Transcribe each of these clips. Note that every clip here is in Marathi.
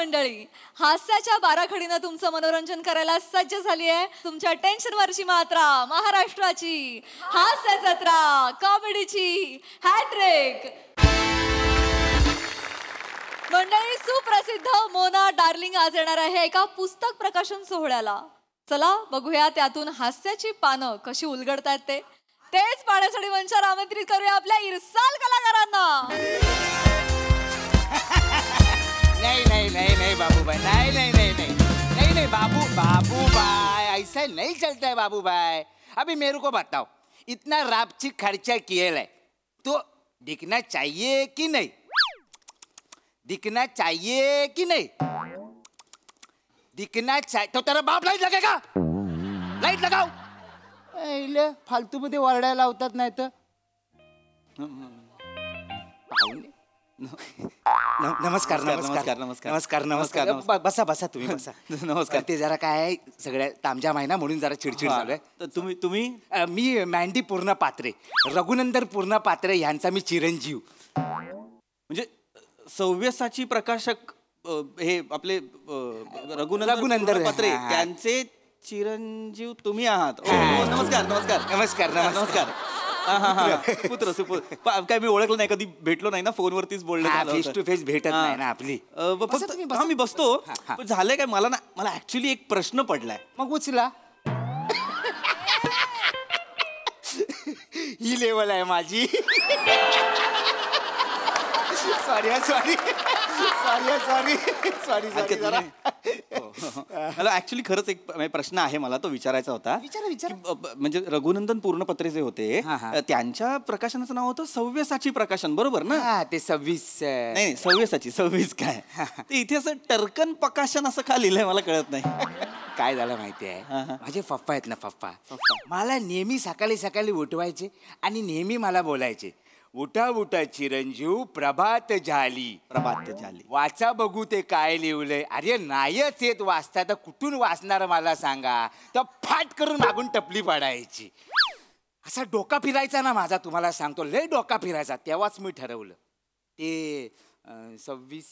मंडळी, हास्याच्या बाराखडीनं तुमचं मनोरंजन करायला सज्ज झाली आहे तुमच्या टेन्शनवरची मात्रा, महाराष्ट्राची हास्य जत्रा, कॉमेडीची हॅट्रिक. मंडळी, सुप्रसिद्ध मोना डार्लिंग आज येणार आहे एका पुस्तक प्रकाशन सोहळ्याला. चला बघूया त्यातून हास्याची पानं कशी उलगडतायत तेच पाहण्यासाठी मंचावर आमंत्रित करूया आपल्या इरसाल कलाकारांना. नहीं नहीं नहीं नहीं बाबू भाई, नहीं नहीं नहीं नहीं नहीं नहीं बाबू भाई, ऐसा नहीं चलता है बाबू भाई. अभी मेरे को बताओ, इतना रापची खर्चा किया है तो दिखना चाहिए कि नहीं? दिखना चाहिए कि नहीं? दिखना चाहिए तो तेरा बाप लाइट लगेगा. लाइट लगाओ. फालतू मध्ये वरडायला लावतात नाही तर. नमस्कार नमस्कार नमस्कार नमस्कार नमस्कार. बसा बसा तुम्ही बसा. नमस्कार. ते जरा काय सगळ्या तामजाम आहे ना म्हणून जरा चिडचिड झालंय. तुम्ही मी मँडी पूर्ण पात्रे, रघुनंदन पूर्ण पात्रे यांचा मी चिरंजीव. म्हणजे सव्यसाची प्रकाशक हे आपले रघुनंदन पात्रे त्यांचे चिरंजीव तुम्ही आहात. नमस्कार नमस्कार नमस्कार नमस्कार. पुत्र सुपुत्र काय मी ओळखलं नाही, कधी भेटलो नाही ना, फोनवरतीच बोलणं. फेस टू फेस भेटत नाही ना आपली. मी बसतो. पण झालंय काय, मला ऍक्च्युली एक प्रश्न पडलाय. मग उचला. ही लेवल आहे माझी. Sorry sorry sorry sorry sorry sorry. मला ऍक्च्युली खरंच एक प्रश्न आहे, मला तो विचारायचा होता. विचार. म्हणजे रघुनंदन पूर्णपत्रे जे होते त्यांच्या प्रकाशनाचं नाव होतं सव्यसाची प्रकाशन, बरोबर ना? ते 26 नाही, सव्यसाची 26 काय ते इथे असं टर्कन प्रकाशन असं का लिहिलंय मला कळत नाही. काय झालं माहिती आहे, माझे पप्पा आहेत ना, पप्पा मला नेहमी सकाळी सकाळी उठवायचे आणि नेहमी मला बोलायचे, उठा उठा चिरंजीव, प्रभात झाली. प्रभात झाली, वाचा बघू ते काय लिहिलंय. अरे नाहीच येत वाचता तर कुठून वाचणार मला सांगा. तर फाट करून मागून टपली पाडायची. असा डोका फिरायचा ना माझा, तुम्हाला सांगतो लय डोका फिरायचा. तेव्हाच मी ठरवलं ते 26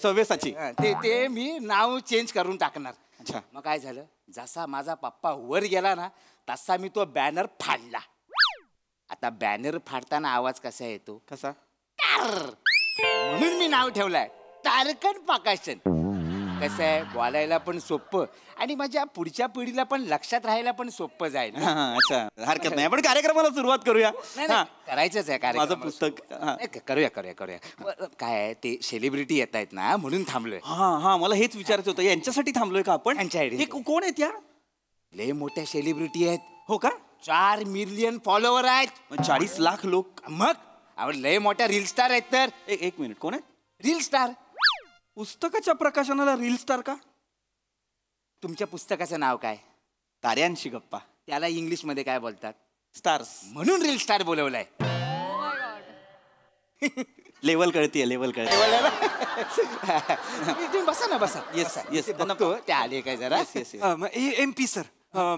सव्यसाची ते मी नाव चेंज करून टाकणार. अच्छा. मग काय झालं, जसा माझा पप्पा वर गेला ना तसा मी तो बॅनर फाडला. आता बॅनर फाडताना आवाज कसा येतो? कसा? म्हणून मी नाव ठेवलंय तारकन प्रकाशन. कसं आहे, बोलायला पण सोपं आणि माझ्या पुढच्या पिढीला पण लक्षात राहायला पण सोपं जाईल. अच्छा, हरकत नाही. आपण कार्यक्रमाला सुरुवात करूया. करायचंच आहे कार्यक्रम. माझं पुस्तक करूया करूया करूया. काय आहे ते सेलिब्रिटी येत आहेत ना म्हणून थांबलोय. हा, मला हेच विचारायचं होतं, यांच्यासाठी थांबलोय का आपण? यांच्या कोण आहेत या? लय मोठ्या सेलिब्रिटी आहेत. हो का? 4 मिलियन फॉलोवर आहेत. 40 लाख लोक. मग लय मोठ्या रील स्टार आहेत. तर एक मिनिट, कोण आहे? Reel star. पुस्तकाच्या प्रकाशनाला रील स्टार का? तुमच्या पुस्तकाचं नाव काय? ताऱ्यांशी गप्पा. त्याला इंग्लिश मध्ये काय बोलतात? स्टार्स. म्हणून रील स्टार बोलवलाय. लेवल कळतीये, लेवल कळते. बसा ना, बसा. येस येस, ते आले काय जरा. MP सर,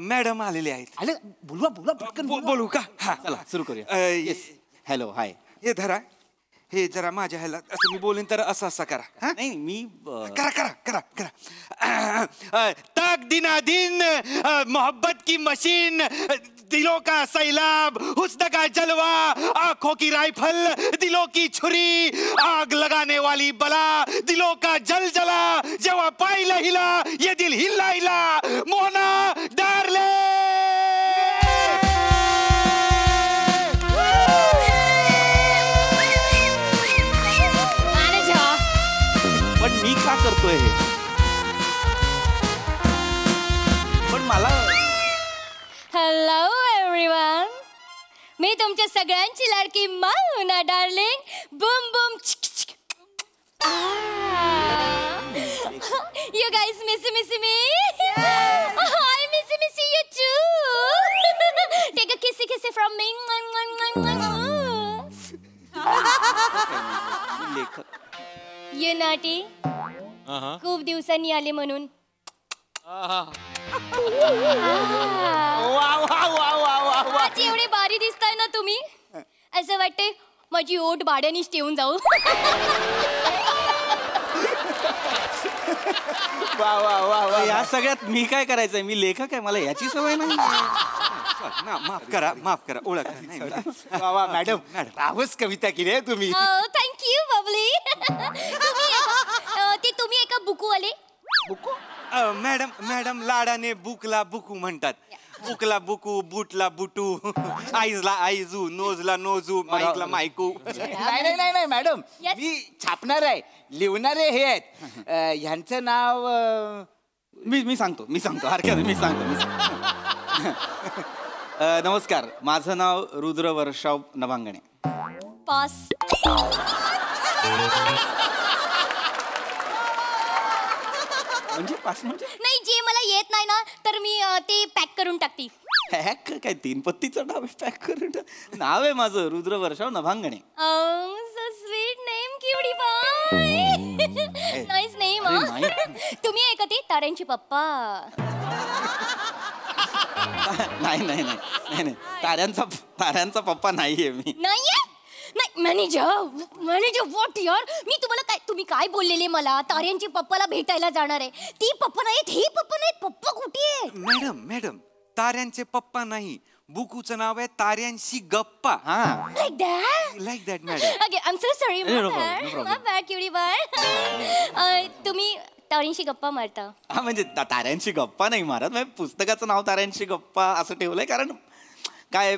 मॅडम आलेले आहेत. आले, बोलवा बोलवा पटकन. बोलू का? हा, चला सुरू करूया. येस, हॅलो, हाय. हे धरा, हे जरा माझ्या ह्याला असं मी बोलेन तर असं असं करा. नाही, मी करा करा करा करा. तक दिना दिन मोहब्बत की मशीन, दिलों का सैलाब, हुस्न का जलवा, आंखों की राइफल, दिलों की छुरी, आग लगाने वाली बला, दिलों का जल जला, जवा पाइला हिला, ये दिल हिला हिला, मोना डार्लिंग. पण मी का करतोय हे? पण मला. हॅलो एव्हरीवन, मी तुमच्या सगळ्यांची लाडकी Mona darling. Boom boom. You guys miss me? I miss you too. Take a kissy from me. You naughty. खूप दिवसांनी आले म्हणून. आज एवढे भारी दिसताय ना तुम्ही, असं वाटते माझी ओठ भाड्यानीच ठेवून जाऊ. वा वा वा वा या सगळ्यात मी काय करायचंय? मी लेखक आहे, मला याची सवय नाही. माफ करा ओळख नाही. वा वा मॅडम रावच कविता केली आहे तुम्ही. थँक्यू बबली. तुम्ही एका बुकूवाले. मॅडम लाडाने बुकला बुकू म्हणतात. बुकला बुकू, बूटला बुटू, आईजला आईजू, नोजला नोजू, माईकला मायकू. नाही मॅडम Yes. मी छापणार आहे, लिहणारे हे आहेत. ह्यांचं नाव मी सांगतो हरकत नाही, मी सांगतो. नमस्कार, माझं नाव रुद्र वर्षाव नभांगणे. पास. म्हणजे पास म्हणजे नाही, जे मला येत नाही ना तर मी ते पॅक करून टाकते. पॅक काय? 3 पत्तीचं नाव आहे, पॅक करून नाव आहे माझं रुद्र वर्षाव नभांगणे. सो स्वीट नेम किवडी बाय. Nice name. तुम्ही आहे का ते ताऱ्यांचे पप्पा? नाही ताऱ्यांचा पप्पा नाहीये मी. नाहीये? नाही मॅनेजर व्हॉट यार, मी तुम्हाला तुम्ही काय बोललेले मला? ताऱ्यांची पप्पाला भेटायला जाणार आहे. ती पप्पा नाहीत, हे पप्पा नाहीत. पप्पा कुठे आहे? मॅडम ताऱ्यांचे पप्पा नाही, बुकूचं नाव आहे ताऱ्यांशी गप्पा. Like that madam. Okay, I am so sorry. No problem. My bad किवडी बाय. तुम्ही ताऱ्यांशी गप्पा मारता? हा म्हणजे ताऱ्यांशी गप्पा नाही मारत, म्हणजे पुस्तकाचं नाव ताऱ्यांशी गप्पा असं ठेवलंय कारण काय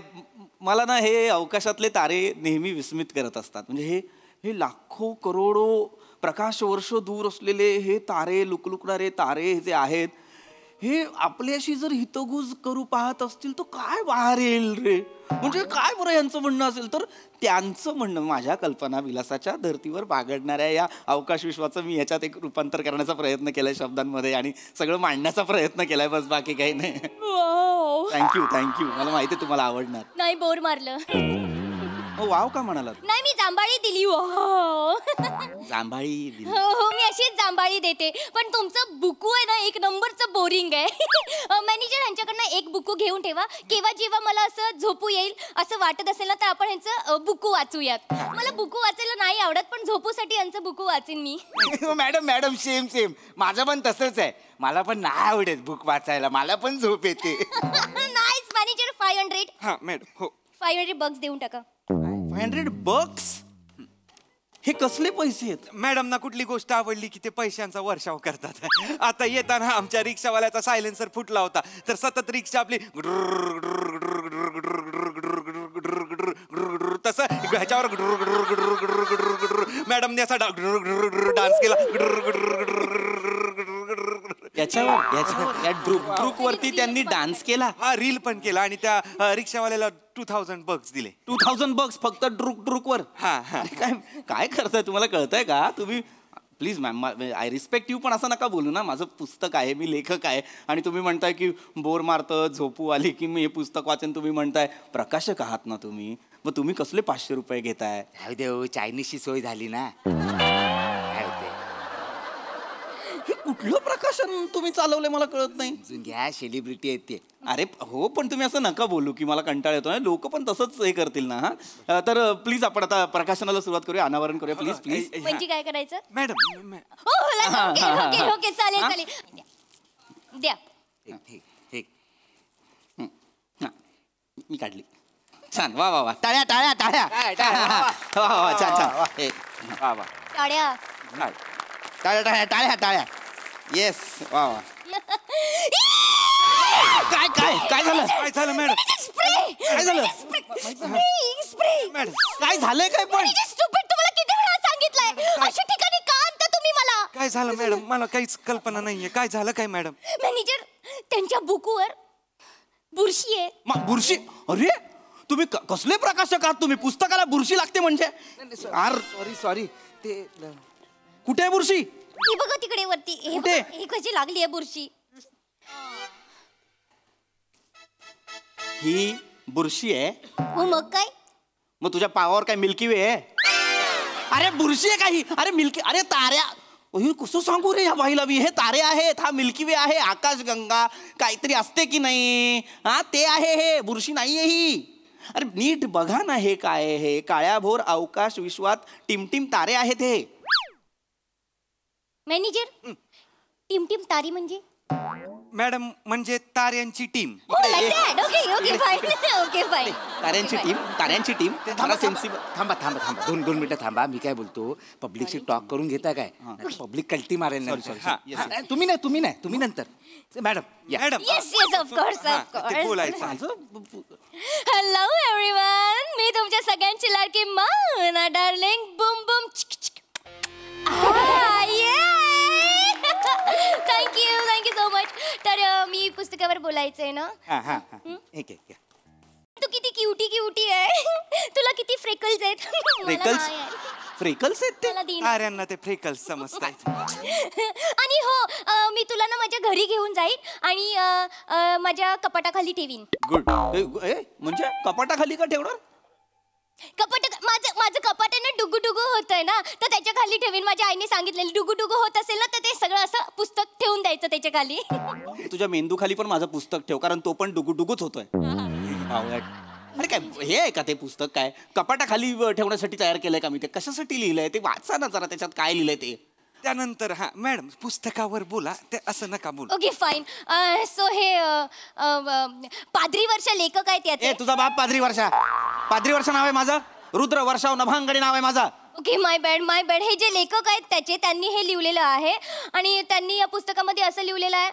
मला ना हे अवकाशातले तारे नेहमी विस्मित करत असतात. म्हणजे हे लाखो करोडो प्रकाश वर्ष दूर असलेले हे तारे, लुकलुकणारे तारे जे आहेत, हे आपल्याशी जर हितगुज करू पाहत असतील तर काय बाहेर येईल रे? म्हणजे काय बरं यांचं म्हणणं असेल तर त्यांचं म्हणणं माझ्या कल्पना विलासाच्या धर्तीवर बागडणाऱ्या या अवकाश विश्वाचं मी याच्यात एक रूपांतर करण्याचा प्रयत्न केलाय शब्दांमध्ये आणि सगळं मांडण्याचा प्रयत्न केलाय, बस बाकी काही नाही. थँक्यू मला माहिती आहे तुम्हाला आवडणार. नाही, बोर मारलं. वाव का म्हणालात? नाही, मी जांभाळी दिली. हो जांभाळी दिली. हो, मी अशीच जांभाळी देते. पण तुमचं बुकू आहे ना, एक नंबरचं बोरिंग आहे. मॅनेजर ह्यांच्याकडनं एक बुकू घेऊन ठेवा. केव्हा जेव्हा मला असं झोपू येईल असं वाटत असेल ना तर आपण ह्यांचं बुकू वाचूयात. मला बुकू वाचायला नाही आवडत, पण झोपूसाठी यांचं बुकू वाचीन मी. मॅडम सेम माझं पण तसंच आहे. मला पण नाही आवडत बुक वाचायला, मला पण झोप येते. Nice manager. 500. हा मॅडम. हो 500 बक्स देऊन टाका. 500 bucks? हे कसले पैसे आहेत? मॅडम ना कुठली गोष्ट आवडली की ते पैशांचा वर्षाव करतात. आता येताना आमच्या रिक्षावाल्याचा सायलेन्सर फुटला होता तर सतत रिक्षा आपली तसं ह्याच्यावर मॅडमने असा डान्स केला. याच्यावर या ड्रुक वरती त्यांनी डान्स केला. हा रील पण केला आणि त्या रिक्षावाल्याला 2000 bucks दिले. 2000 bucks फक्त ड्रुक वर? हा. काय करताय? तुम्हाला कळतंय का? तुम्ही please ma'am, I respect you, पण असं नका बोलू ना. माझं पुस्तक आहे, मी लेखक आहे आणि तुम्ही म्हणताय की बोर मारतं, झोपू आली की मी हे पुस्तक वाचेन. तुम्ही म्हणताय प्रकाशक आहात ना तुम्ही, मग तुम्ही कसले 500 रुपये घेताय? देव, चायनीजची सोय झाली ना. हे कुठलं प्रकाशन तुम्ही चालवलंय मला कळत नाही. घ्या, सेलिब्रिटी आहेत ते. अरे हो, पण तुम्ही असं नका बोलू की मला कंटाळ येतो. लोक पण तसंच हे करतील ना. हा तर प्लीज आपण आता प्रकाशनाला सुरुवात करूया, अनावरण करूया प्लीज. म्हणजे काय करायचं मॅडम? ओके, चालेल. द्या. ठीक. मी काढली. छान. वा टाळ्या. वा छान. येस. वा. काय झालं? मॅडम? काय झालं? मॅडम काय झालंय? काय पण तुम्हाला किती वेळा सांगितलंय अशा ठिकाणी का आणता तुम्ही मला? काय झालं मॅडम? मला काहीच कल्पना नाहीये. काय झालं काय मॅडम? मॅनेजर, त्यांच्या बुकवर बुरशी आहे. बुरशी? अरे तुम्ही कसले प्रकाशक आहात तुम्ही? पुस्तकाला बुरशी लागते म्हणजे? सॉरी ते कुठे आहे बुरशी? ही बघा तिकडे वरती. कुठे? ही कशी लागली आहे बुरशी? ही बुरशी आहे? हो मग काय? मग तुझ्या पावावर काय मिल्की वे आहे? अरे बुरशी आहे काही? अरे मिल्की, अरे ताऱ्या. हे कसं सांगू रे या बाईला मी? हे तारे आहेत, हा मिल्की वे आहे, आकाशगंगा काहीतरी असते की नाही? हा ते आहे, हे बुरशी नाहीये ही. अरे नीट बघा ना, हे काय आहे? हे काळ्याभोर अवकाश विश्वात टिमटिम तारे आहेत हे. मॅनेजर, टीम टीम तारी म्हणजे मॅडम म्हणजे ताऱ्यांची team. Okay fine okay fine. ताऱ्यांची टीम थांबा थांबा थांबा थांबा 2 मिनिटं थांबा. मी काय बोलतो, पब्लिकशी टॉक करून घेता काय? पब्लिक कल्टी मारेल ना. तुम्ही नंतर. मॅडम या. मॅडम येस ऑफकोर्स ते बोलायचं. हॅलो एव्हरीवन, मी तुमच्या सगळ्यांची लाडकी Mona darling Bum Bum thank you so much. तर मी पुस्तकावर बोलायचंय ना. एक तू किती क्युटी आहे. तुला किती फ्रेकल्स आहेत. फ्रेकल्स? फ्रेकल्स आहेत ते? मला दे ना. ताऱ्यांना ते फ्रेकल्स समजतायत. आणि हो, मी तुला ना माझ्या घरी घेऊन जाईन आणि माझ्या कपाटाखाली ठेवीन. गुड. म्हणजे कपाटाखाली का ठेवणार? माझं कपाट आहे ना डुगू डुगू होतंय ना, तर त्याच्या खाली ठेवीन. माझ्या आईने सांगितलेलं डुगू डुगू होत असेल ना, तर ते सगळं असं पुस्तक ठेवून द्यायचं त्याच्या खाली. तुझ्या मेंदू खाली पण माझं पुस्तक ठेव, कारण तो पण डुगूच होतोय. अरे काय हे आहे का ते पुस्तक? काय कपाटाखाली ठेवण्यासाठी तयार केलंय का मी? ते कशासाठी लिहिलंय ते वाचा ना जरा, त्याच्यात काय लिहिलंय ते. त्यानंतर मॅडम पुस्तकावर बोला, ते असं नका बोलू. Okay fine. सो हे पाद्री वर्षा लेखक आहेत याचे. तुझा बाप पाद्री वर्षा नाव आहे माझं. रुद्र वर्षाव नभांगडे नाव आहे माझा. ओके माय बॅड. हे जे लेखक आहेत त्यांनी हे लिहिलेलं आहे आणि त्यांनी या पुस्तकामध्ये असं लिहिलेलं आहे,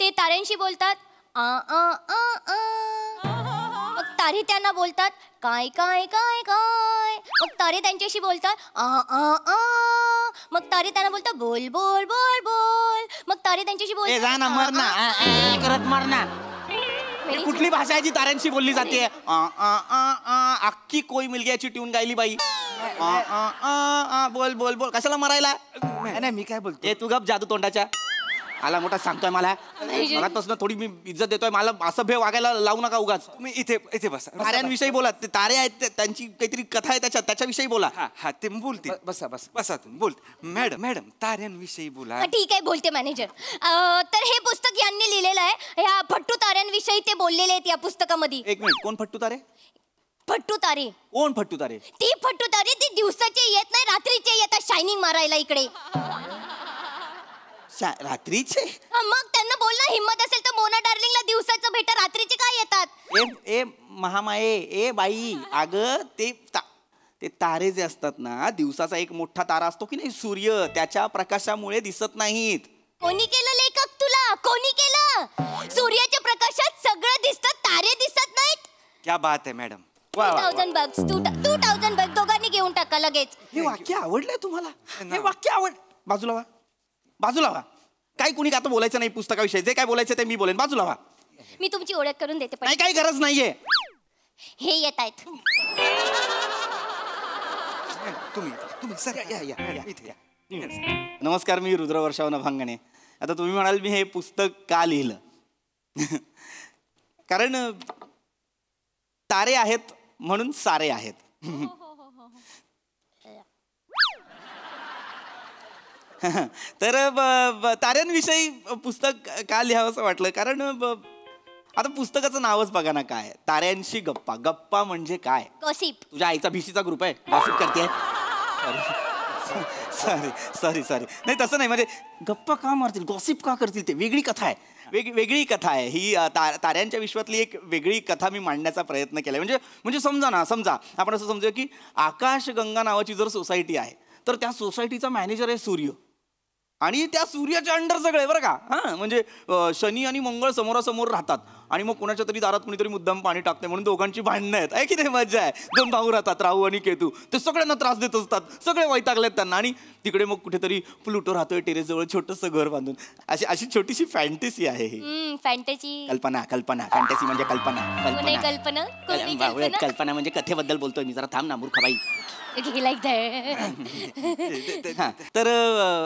ते ताऱ्यांशी बोलतात आ आ आ आ. मग तारे त्यांना बोलतात काय काय काय काय. मग तारे त्यांच्याशी बोलतात आ आ आ. मग तारे त्यांना बोलतात बोल बोल बोल बोल. मग तारे त्यांच्याशी बोलतात जा ना मर ना करत मर ना. कुठली भाषा आहे जी ताऱ्यांशी बोलली जाते? अख्खी कोई मिलग्याची ट्यून गायली बाई. बोल बोल बोल. कशाला मरायला? नाही मी काय बोलतो, तू गप जादू तोंडाच्या. आला मोठा सांगतोय मला. मनापासून थोडी मी इज्जत देतोय. मला असं भे वागायला लावू नका उगाच. तुम्ही इथे बसा. ताऱ्यांविषयी बोला. ते तारे आहेत त्यांची काहीतरी कथा आहे त्याच्याविषयी बोला. हा ते बोलतील. बसा तुम्ही बोल. मॅडम ताऱ्यांविषयी बोला. ठीक आहे बोलते मॅनेजर. तर हे पुस्तक यांनी लिहिलेलं आहे. ह्या फट्टू ताऱ्यांविषयी ते बोललेले आहेत या पुस्तकामध्ये. एक मिनिट, कोण फट्टू तारे? फट्टू तारे. कोण फट्टू तारे? ती फट्टू तारे ती दिवसाचे येत नाही, रात्रीचे येतात शायनिंग मारायला इकडे. रात्रीचे? मग त्यांना बोल ना, हिम्मत असेल तर मोना डार्लिंगला दिवसाचं भेटा, रात्रीचे काय येतात? ए महामाये, ए बाई, अगं ते तारे जे असतात ना, दिवसाचा एक मोठा तारा असतो की नाही सूर्य, त्याच्या प्रकाशामुळे दिसत नाहीत. कोणी केलं लेखक तुला? कोणी केलं? सूर्याच्या प्रकाशात सगळं दिसतं, तारे दिसत नाहीत. क्या बात आहे मॅडम. 2000 bucks. 2000 bucks दोघांनी घेऊन टाका लगेच. हे वाक्य आवडलंय तुम्हाला? हे वाक्य बाजूला व्हा. काही कुणी आता बोलायचं नाही पुस्तकाविषयी. जे काय बोलायचं ते मी बोलेन. बाजूला व्हा. मी तुमची ओळख करून देते. नाही, काही गरज नाहीये. हे येत आहेत. तुम्ही सर इथे या. नमस्कार, मी रुद्र वर्षाव नभांगणे. आता तुम्ही म्हणाल मी हे पुस्तक का लिहिलं? कारण तारे आहेत म्हणून सारे आहेत. तर ताऱ्यांविषयी पुस्तक का लिहावं असं वाटलं? कारण आता पुस्तकाचं नावच बघा ना काय, ताऱ्यांशी गप्पा. गप्पा म्हणजे काय? गॉसिप. तुझ्या आईचा भिशीचा ग्रुप आहे, गॉसिप करते. सॉरी नाही तसं नाही. म्हणजे गप्पा का मारतील, गॉसिप का करतील? ते वेगळी कथा आहे. वेगळी कथा आहे ही. ताऱ्यांच्या विश्वातली एक वेगळी कथा मी मांडण्याचा प्रयत्न केला. म्हणजे समजा आपण असं समजूया की आकाशगंगा नावाची जर सोसायटी आहे, तर त्या सोसायटीचा मॅनेजर आहे सूर्य, आणि त्या सूर्याच्या अंडर सगळे बरं का. म्हणजे शनी आणि मंगळ समोरासमोर राहतात, आणि मग कोणाच्या तरी दारात कोणीतरी मुद्दाम पाणी टाकते म्हणून दोघांची भांडणं आहेत. आहे की नाही? मजा आहे. 2 भाऊ राहतात, राहू आणि केतू. ते सगळ्यांना त्रास देत असतात, सगळे वैतागलेत त्यांना. आणि तिकडे मग कुठेतरी प्लुटो राहतोय टेरेसजवळ छोटंसं घर बांधून. अशी छोटीशी फॅन्टसी आहे ही. फॅन्टसी. कल्पना. फॅन्टसी म्हणजे कल्पना. कल्पना म्हणजे कथेबद्दल बोलतोय मी. जरा थांब ना मूर्खबाई. तर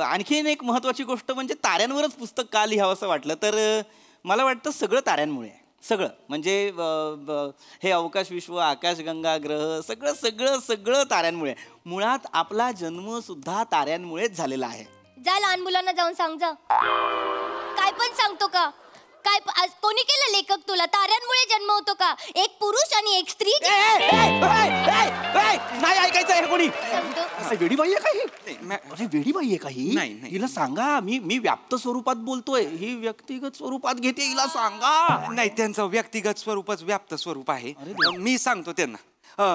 आणखीन एक महत्वाची गोष्ट म्हणजे ताऱ्यांवरच पुस्तक का लिहावं असं वाटलं? तर मला वाटतं सगळं ताऱ्यांमुळे. सगळं म्हणजे हे अवकाश विश्व, आकाशगंगा, ग्रह, सगळं ताऱ्यांमुळे. मुळात आपला जन्म सुद्धा ताऱ्यांमुळेच झालेला आहे. जा लहान मुलांना जाऊन सांग जा. काय पण सांगतो का? काय कोणी केलं लेखक तुला? ताऱ्यांमुळे जन्म होतो का? एक पुरुष आणि एक स्त्री. नाही ऐकायचं हे कोणी सांगतो. वेडी बाई आहे काही? अरे वेडी बाई आहे काही? नाही, नाही. हिला सांगा मी व्याप्त स्वरूपात बोलतोय, ही व्यक्तिगत स्वरूपात घेते, हिला सांगा. नाही, त्यांचं व्यक्तिगत स्वरूपच व्याप्त स्वरूप आहे. मी सांगतो त्यांना.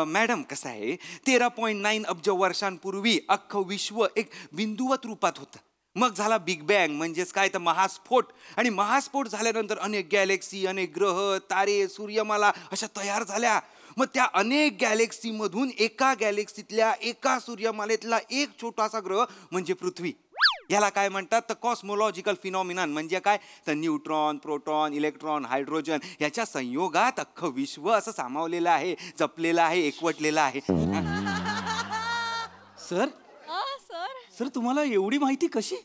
मॅडम कसं आहे, 13.9 अब्ज वर्षांपूर्वी अख्खं विश्व एक बिंदुवत रूपात होतं. मग झाला बिग बँग, म्हणजेच काय तर महास्फोट. आणि महास्फोट झाल्यानंतर अनेक गॅलेक्सी, अनेक ग्रह, तारे, सूर्यमाला अशा तयार झाल्या. मग त्या अनेक गॅलेक्सीमधून एका गॅलेक्सीतल्या एका सूर्यमालेतला एक छोटासा ग्रह म्हणजे पृथ्वी. याला काय म्हणतात तर कॉस्मोलॉजिकल फिनॉमिनन. म्हणजे काय तर न्यूट्रॉन, प्रोटॉन, इलेक्ट्रॉन, हायड्रोजन याच्या संयोगात अख्खं विश्व असं सामावलेलं आहे, जपलेलं आहे, एकवटलेलं आहे. सर सर सर तुम्हाला एवढी माहिती कशी?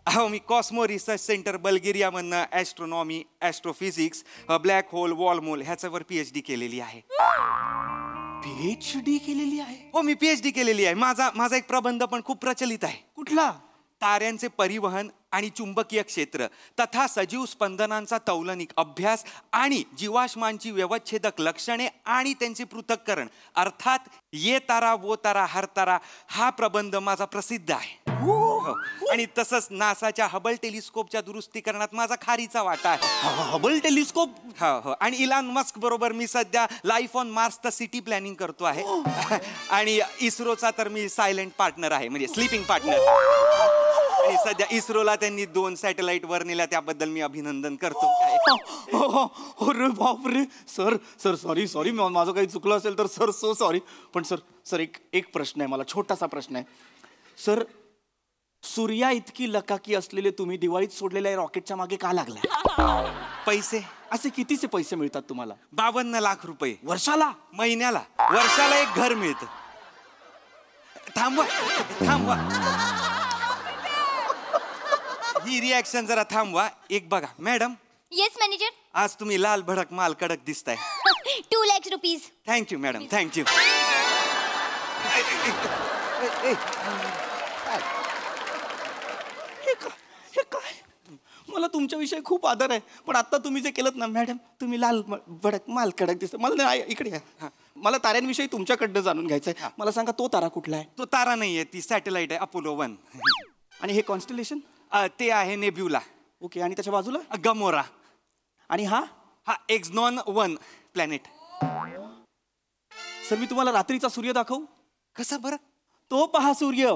अहो, मी कॉस्मो रिसर्च सेंटर बल्गेरियामधनं astronomy, astrophysics, black hole, wormhole ह्याच्यावर PhD केलेली आहे. PhD केलेली आहे? हो, मी PhD केलेली आहे. माझा एक प्रबंध पण खूप प्रचलित आहे. कुठला? ताऱ्यांचे परिवहन आणि चुंबकीय क्षेत्र तथा सजीव स्पंदनांचा तौलनिक अभ्यास आणि जीवाश्मांची व्यवच्छेदक लक्षणे आणि त्यांचे पृथक्करण, अर्थात ये तारा वो तारा हर तारा हा प्रबंध माझा प्रसिद्ध आहे. हो. आणि तसंच नासाच्या हबल टेलिस्कोपच्या दुरुस्तीकरणात माझा खारीचा वाटा आहे. Hubble telescope? हो हो. आणि इलॉन मस्क बरोबर मी सध्या life on Mars the city planning करतो आहे. आणि इस्रोचा तर मी सायलेंट पार्टनर आहे, म्हणजे स्लीपिंग पार्टनर. आणि सध्या इस्रोला त्यांनी 2 सॅटेलाइट वर नेल्या, त्याबद्दल मी अभिनंदन करतो. अरे बापरे. सर सॉरी माझं काही चुकलं असेल तर सर सो सॉरी. पण सर एक प्रश्न आहे, मला छोटासा प्रश्न आहे. सर सूर्या इतकी लकाकी असलेले तुम्ही दिवाळीत सोडलेल्या रॉकेटच्या मागे का लागलाय? पैसे असे कितीचे पैसे मिळतात तुम्हाला? 52 लाख रुपये वर्षाला? महिन्याला. वर्षाला एक घर मिळतं. थांबवा ही रिॲक्शन जरा थांबवा. एक बघा मॅडम. Yes manager. आज तुम्ही लाल भडक माल कडक दिसताय. 2 lakh rupees. Thank you madam, thank you. हे काय? मला तुमच्याविषयी खूप आदर आहे, पण आता तुम्ही जे केलं ना मॅडम, तुम्ही लाल भडक माल कडक दिसत. मला नाही, इकडे या. मला ताऱ्यांविषयी तुमच्याकडनं जाणून घ्यायचंय. मला सांगा तो तारा कुठला आहे? तो तारा नाहीये, ती सॅटेलाइट आहे, अपोलो 1. आणि हे कॉन्स्टलेशन? ते आहे नेब्युला. ओके. आणि त्याच्या बाजूला? गमोरा. आणि हा एक्झनॉन 1 प्लॅनेट. सर मी तुम्हाला रात्रीचा सूर्य दाखवू? कसा बरं? तो पहा सूर्य.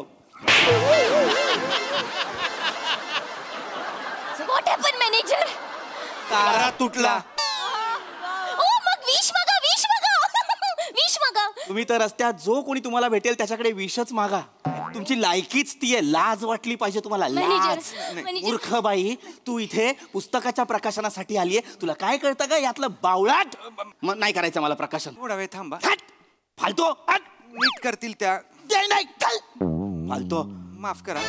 What happen manager? तारा तुटला. ओ मग विश मागा. तुम्ही तर रस्त्यात जो कोणी तुम्हाला भेटेल त्याच्याकडे विषच मागा. तुमची लायकीच ती आहे. लाज वाटली पाहिजे तुम्हाला. लाज. मूर्ख बाई, तू इथे पुस्तकाच्या प्रकाशनासाठी आलीये. तुला काय कळतं का यातलं बावळाट? नाही करायचं मला प्रकाशन. थोडा वेळ थांबा. फालतो. नीट करतील त्या. नाही फालतो. माफ करा.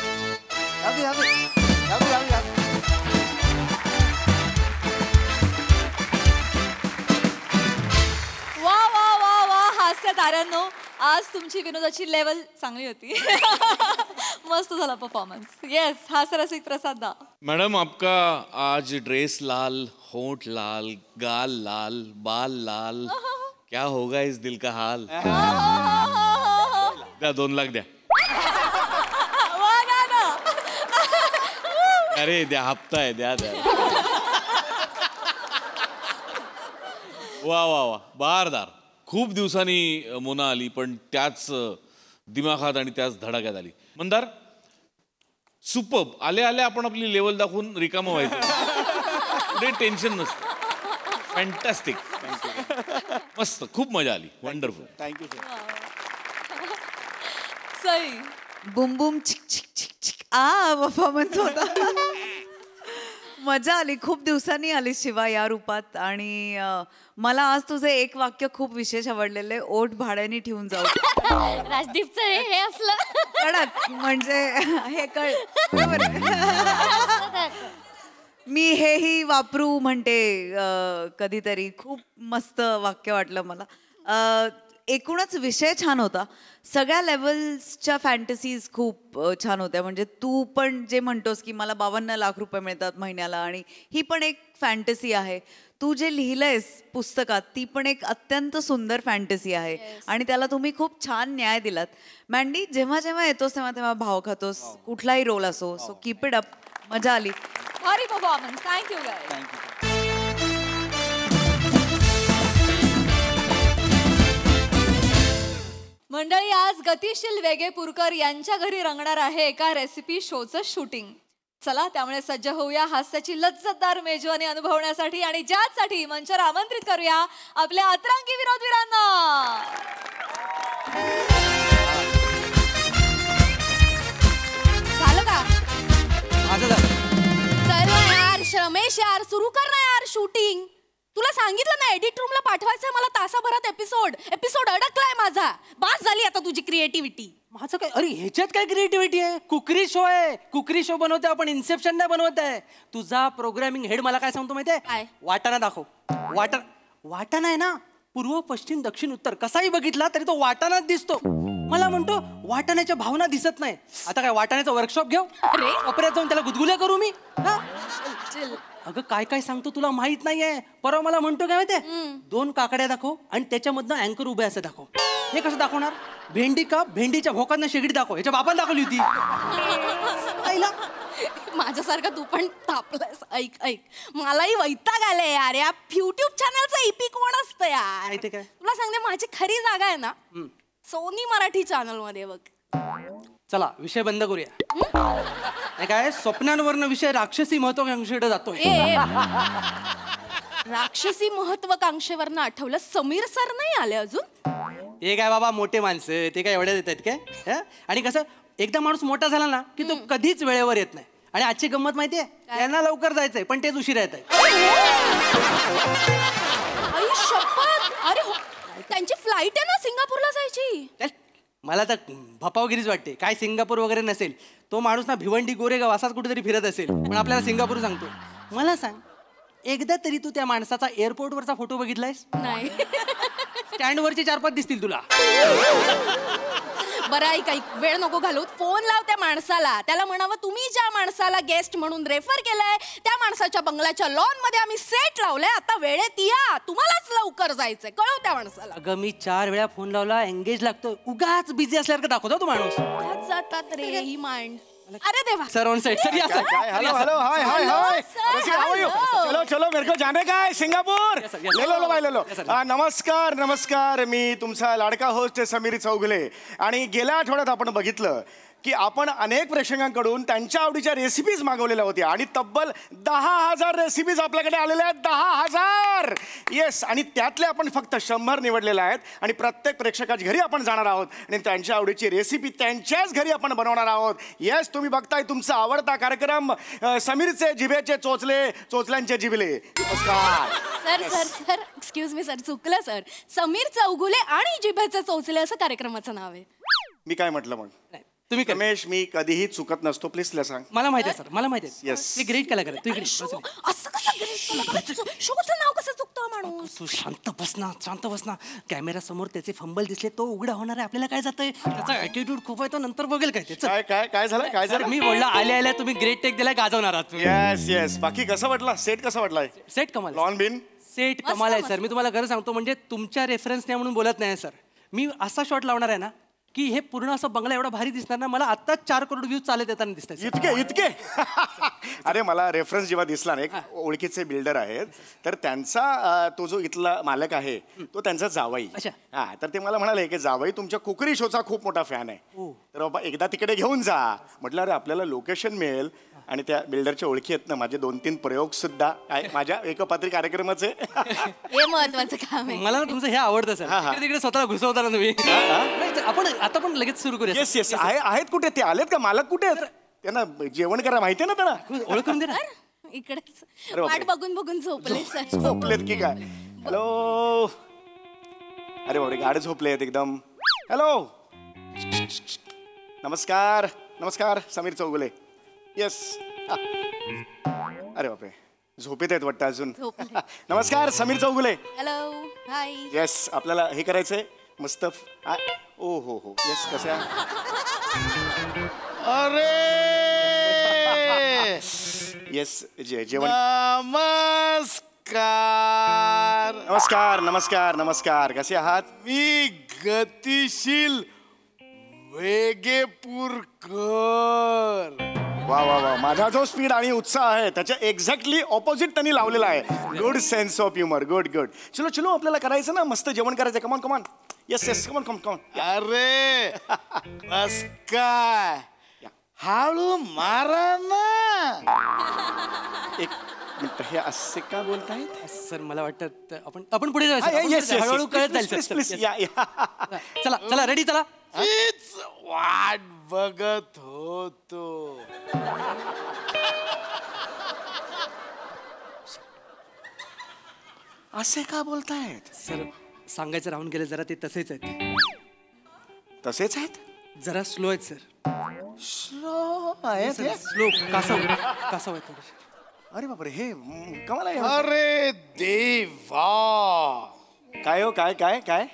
वा वा वा वा. हास्य ताऱ्यांनो, आज तुमची विनोदाची लेवल चांगली होती. मस्त झाला परफॉर्मन्स. येस, हास्यरसिक प्रसाद दा. मैडम आपका आज ड्रेस लाल, होंठ लाल, गाल लाल, बाल लाल, क्या होगा इस दिल का हाल. द्या 2 लाख द्या. वा ना. अरे द्या, हप्ता आहे, द्या. वा वा वा, बहारदार. खूप दिवसांनी मोना आली, पण त्याच दिमाखात आणि त्याच धडाक्यात आली. मंदार, सुपर्ब. आले आपण आपली लेवल दाखवून रिकामं व्हायचं. टेन्शन नसतं. फॅन्टॅस्टिक. मस्त, खूप मजा आली. Wonderful. Thank you sir. Sai. Boom boom चिक चिक चिक चिक परफॉर्मन्स होता. मजा आली. खूप दिवसांनी आली शिवा या रूपात. आणि मला आज तुझं एक वाक्य खूप विशेष आवडलेलं. ओठ भाड्याने ठेवून जाऊ. राजदीपचं हे असलं कडक म्हणजे हे कळ. मी हेही वापरू म्हणते कधीतरी. खूप मस्त वाक्य वाटलं मला. एकूणच विषय छान होता. सगळ्या लेवल्सच्या फॅन्टसीज खूप छान होत्या. म्हणजे तू पण जे म्हणतोस की मला 52 लाख रुपये मिळतात महिन्याला, आणि ही पण एक फॅन्टसी आहे. तू जे लिहिलंयस पुस्तकात ती पण एक अत्यंत सुंदर फॅन्टसी आहे. आणि त्याला तुम्ही खूप छान न्याय दिलात. मँडी, जेव्हा जेव्हा येतोस तेव्हा तेव्हा भाव खातोस, कुठलाही रोल असो. So keep it up. मजा आली. भारी परफॉर्मन्स. Thank you guys. मंडळी, आज गतिशील वेगेपूरकर यांच्या घरी रंगणार आहे एका रेसिपी शोचं शूटिंग. चला त्यामुळे सज्ज होऊया हास्याची लज्जतदार मेजवानी अनुभवण्यासाठी, आणि ज्यासाठी मंचावर आमंत्रित करूया आपल्या अतरंगी विनोदवीरांना. झालं का? माझं झालं. चल ना यार रमेश, यार सुरू कर ना यार शूटिंग. तुला सांगितलं ना एडिट रूमला पाठवायचंय मला तासाभरात एपिसोड अडकलाय माझा. बास झाली आता तुझी क्रिएटिव्हिटी. माझं काय? अरे ह्याच्यात काय क्रिएटिव्हिटी आहे? कुकरी शो आहे. कुकरी शो बनवते आपण, इन्सेप्शन नाही बनवत आहे. तुझा प्रोग्रामिंग हेड मला काय सांगतो माहितीये? काय? वाटाणा दाखव. वाटाणा आहे ना, पूर्व पश्चिम दक्षिण उत्तर कसाही बघितला तरी तो वाटाणाच दिसतो. मला म्हणतो वाटाण्याच्या भावना दिसत नाही. आता काय वाटाण्याचा वर्कशॉप घेऊ? अरे कपड्यात जाऊन त्याला गुदगुल्या करू मी? अगं काय काय सांगतो तुला माहित नाहीये. परवा मला म्हणतो काय माहितीये, 2 काकड्या दाखव आणि त्याच्यामधनं अँकर उभे असं दाखव. हे कसं दाखवणार? भेंडी का भेंडीच्या भोकांना शेगडी दाखव. ह्याच्या बापाने दाखवली होती. माझ्यासारखा तू पण तापलायस. ऐक मलाही वैताग आलाय यार. या युट्यूब चॅनलचा ईपी कोण असतं यार? माहिती काय? तुला सांगते माझी खरी जागा आहे ना सोनी मराठी चॅनल मध्ये बघ. चला विषय बंद करूया. नाही काय, स्वप्नांवरनं विषय राक्षसी महत्वाकांक्षेकडे जातोय. राक्षसी महत्वाकांक्षेवरनं आठवलं, समीर सर नाही आले अजून. ते काय बाबा मोठे माणसं, ते काय एवढ्या देतात काय? हं? आणि कसं एकदा माणूस मोठा झाला ना की तो कधीच वेळेवर येत नाही. आणि आजची गंमत माहितीये, त्यांना लवकर जायचंय पण तेच उशिरा येत आहे. अरे त्यांची फ्लाईट आहे ना सिंगापूरला जायची. मला तर भपावगिरीच वाटते. काय सिंगापूर वगैरे नसेल, तो माणूस ना भिवंडी गोरेगाव असाच कुठेतरी फिरत असेल, पण आपल्याला सिंगापूर सांगतो. मला सांग, एकदा तरी तू त्या माणसाचा एअरपोर्टवरचा फोटो बघितलायस? नाही. स्टँडवरचे 4-5 दिसतील तुला. बरं ऐक, वेळ नको घालू. फोन लाव त्या माणसाला. त्याला म्हणावं तुम्ही ज्या माणसाला गेस्ट म्हणून रेफर केलंय त्या माणसाच्या बंगल्याच्या लॉन मध्ये आम्ही सेट लावलंय. आता वेळेत या, तुम्हालाच लवकर जायचंय. कळव त्या माणसाला. अगं मी 4 वेळा फोन लावला, एंगेज लागतो. उगाच बिझी असल्यासारखं दाखवतो तो माणूस. त्यात जातात रे ही मांड. अरे देवा. Sir on set. सर या sir. Hello hello hi hi hi. How are you? चलो चलो मेरे को जाने का है सिंगापुर. ले लो भाई ले लो. नमस्कार नमस्कार. मी तुमचा लाडका होस्ट समीर चौगुले. आणि गेल्या आठवड्यात आपण बघितलं की आपण अनेक प्रेक्षकांकडून त्यांच्या आवडीच्या रेसिपीज मागवलेल्या होत्या आणि तब्बल 10,000 रेसिपीज आपल्याकडे आलेल्या आहेत. 10,000. येस. आणि त्यातले आपण फक्त 100 निवडलेल्या आहेत आणि प्रत्येक प्रेक्षकाच्या घरी आपण जाणार आहोत आणि त्यांच्या आवडीची रेसिपी त्यांच्याच घरी आपण बनवणार आहोत. येस, तुम्ही बघताय तुमचा आवडता कार्यक्रम समीरचे जिभेचे चोचले, चोचल्यांचे जिभले. नमस्कार. Sir sir sir excuse me sir, चुकलं सर. समीर चौगुले आणि जिभेचे चोचले असं कार्यक्रमाचं नाव आहे. मी काय म्हटलं मग? तुम्ही रमेश, मी कधीही चुकत नसतो. प्लीज सांग. मला माहिती आहे सर, मला माहिती आहे. Yes. ते ग्रेट कलाकार आहे. तू इकडे असं कसं शोचं नाव कसं चुकतो माणूस? तू शांत बस ना. कॅमेरा समोर त्याचे फंबल दिसले, तो उघडा होणार आहे. आपल्याला काय जातंय? त्याचा ऍटिट्यूड खूप आहे, तो नंतर बघेल काय ते. काय काय काय झालं? काय झालं? मी बोलला आल्या तुम्ही ग्रेट टेक दिलाय, गाजवणार आहात. Yes yes. बाकी कसं वाटला सेट? कसा वाटलाय सेट? कमाल. लॉन बिन सेट कमाल आहे सर. मी तुम्हाला खरं सांगतो, म्हणजे तुमच्या रेफरन्स नाही म्हणून बोलत नाही सर. मी असा शॉट लावणार आहे ना की हे पूर्ण असं बंगला एवढा भारी दिसणार ना, मला आत्ताच 4 करोड व्ह्यूज चालत येताना दिसतात. इतके अरे मला रेफरन्स जेव्हा दिसला ना, एक ओळखीचे बिल्डर आहेत, तर त्यांचा तो जो इथला मालक आहे तो त्यांचा जावई. हा, तर ते मला म्हणाले की जावई तुमच्या कुकरी शोचा खूप मोठा फॅन आहे, तर बाबा एकदा तिकडे घेऊन जा. म्हटलं अरे आपल्याला लोकेशन मिळेल आणि त्या बिल्डरच्या ओळखी आहेत ना, माझे 2-3 प्रयोग सुद्धा माझ्या एकपात्री कार्यक्रमाचे. हे महत्वाचं काम आहे. मला ना तुमचं हे आवडतं सर. तिकडे स्वतःला घुसवता ना तुम्ही. आपण आता पण लगेच सुरू करूया. Yes yes. आहेत कुठे ते? आलेत का? मालक कुठे आहेत? त्यांना जेवण करा माहिती आहे ना त्यांना. ओळखून दे ना. इकडेच वाट बघून झोपले सर. झोपलेत की काय? हॅलो. अरे बापरे, गाडे झोपले आहेत एकदम. हॅलो. नमस्कार नमस्कार. समीर चौगुले. येस. अरे बापरे, झोपेत आहेत वाटतं अजून. नमस्कार, समीर चौगुले. हॅलो. हाय. येस, आपल्याला हे करायचंय, मस्त ओ हो येस कशा अरे येस जेवण नमस्कार. नमस्कार नमस्कार नमस्कार कसे आहात? मी गतिशील वेगेपूरकर. वा वा वा माझा जो स्पीड आणि उत्साह आहे त्याच्या एक्झॅक्टली ऑपोजिट त्यांनी लावलेला आहे. Good sense of humour good good. चलो चलो आपल्याला करायचं ना मस्त जेवण करायचं. कमान कमान येस येस कमान कम कमान. अरे बस काय हळू मारा ना. एक मिनिट हे असे का बोलतायत? सर मला वाटतं आपण पुढे जाऊया, सर. आपण येस पुढे जाऊया. हळूहळू कळत जाईल, प्लीज सर. Please Yes. या चला चला रेडी चला. हीच वाट बघत होतो. असे का बोलतायत? सर सांगायचं राहून गेले जरा ते तसेच आहेत. तसेच आहेत जरा स्लो आहेत सर. स्लो आहेत हे? स्लो कासव आहेत थोडेसे. अरे बापरे हे कमाल आहे. अरे देवा काय हो काय काय काय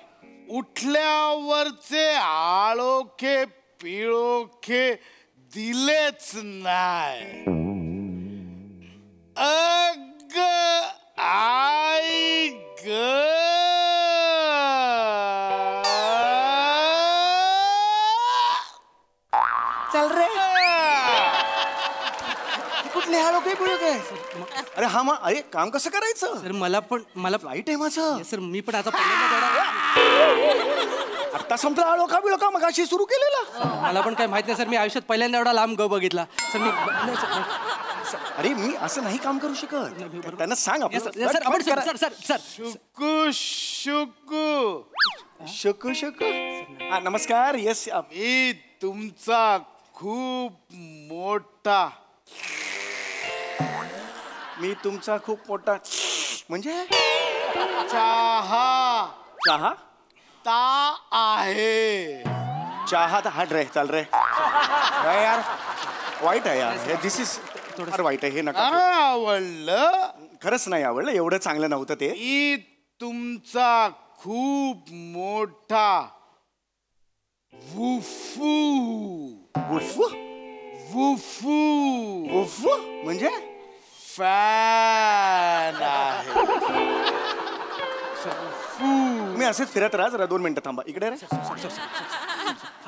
उठल्यावरचे आळोखे पिळोखे दिलेच नाही. अग आई ग चल रे कुठले हा लोक काय? अरे हा मग अरे काम कसं करायचं? सर मला फ्लाईट आहे माझं. सर मी पण आता पहिल्यांदा आता संपला हा लोका बिलोका मग अशी सुरू केलेला. मला पण काय माहित नाही सर. मी आयुष्यात पहिल्यांदा एवढा लांब ग बघितला सर. मी नाही, सर. अरे मी असं नाही काम करू शकत. त्यांना सांग Yes, sir. Yes, sir. आपण सर सर सर सर शुकू शुकू शकू शकू. हा नमस्कार येस मी तुमचा खूप मोठा मी तुमचा खूप मोठा म्हणजे चहा चहा आहे. चहा तर हट रे चल रे. काय यार वाईट आहे यार हे दिस इज फार वाईट आहे हे नका. आवडलं. खरंच नाही आवडलं एवढं चांगलं नव्हतं ते. मी तुमचा खूप मोठा वुफू उफ वुफू उफ म्हणजे फॅन आहे. मी असेच फिरत राहा जरा 2 मिनिटं थांबा इकडे रे.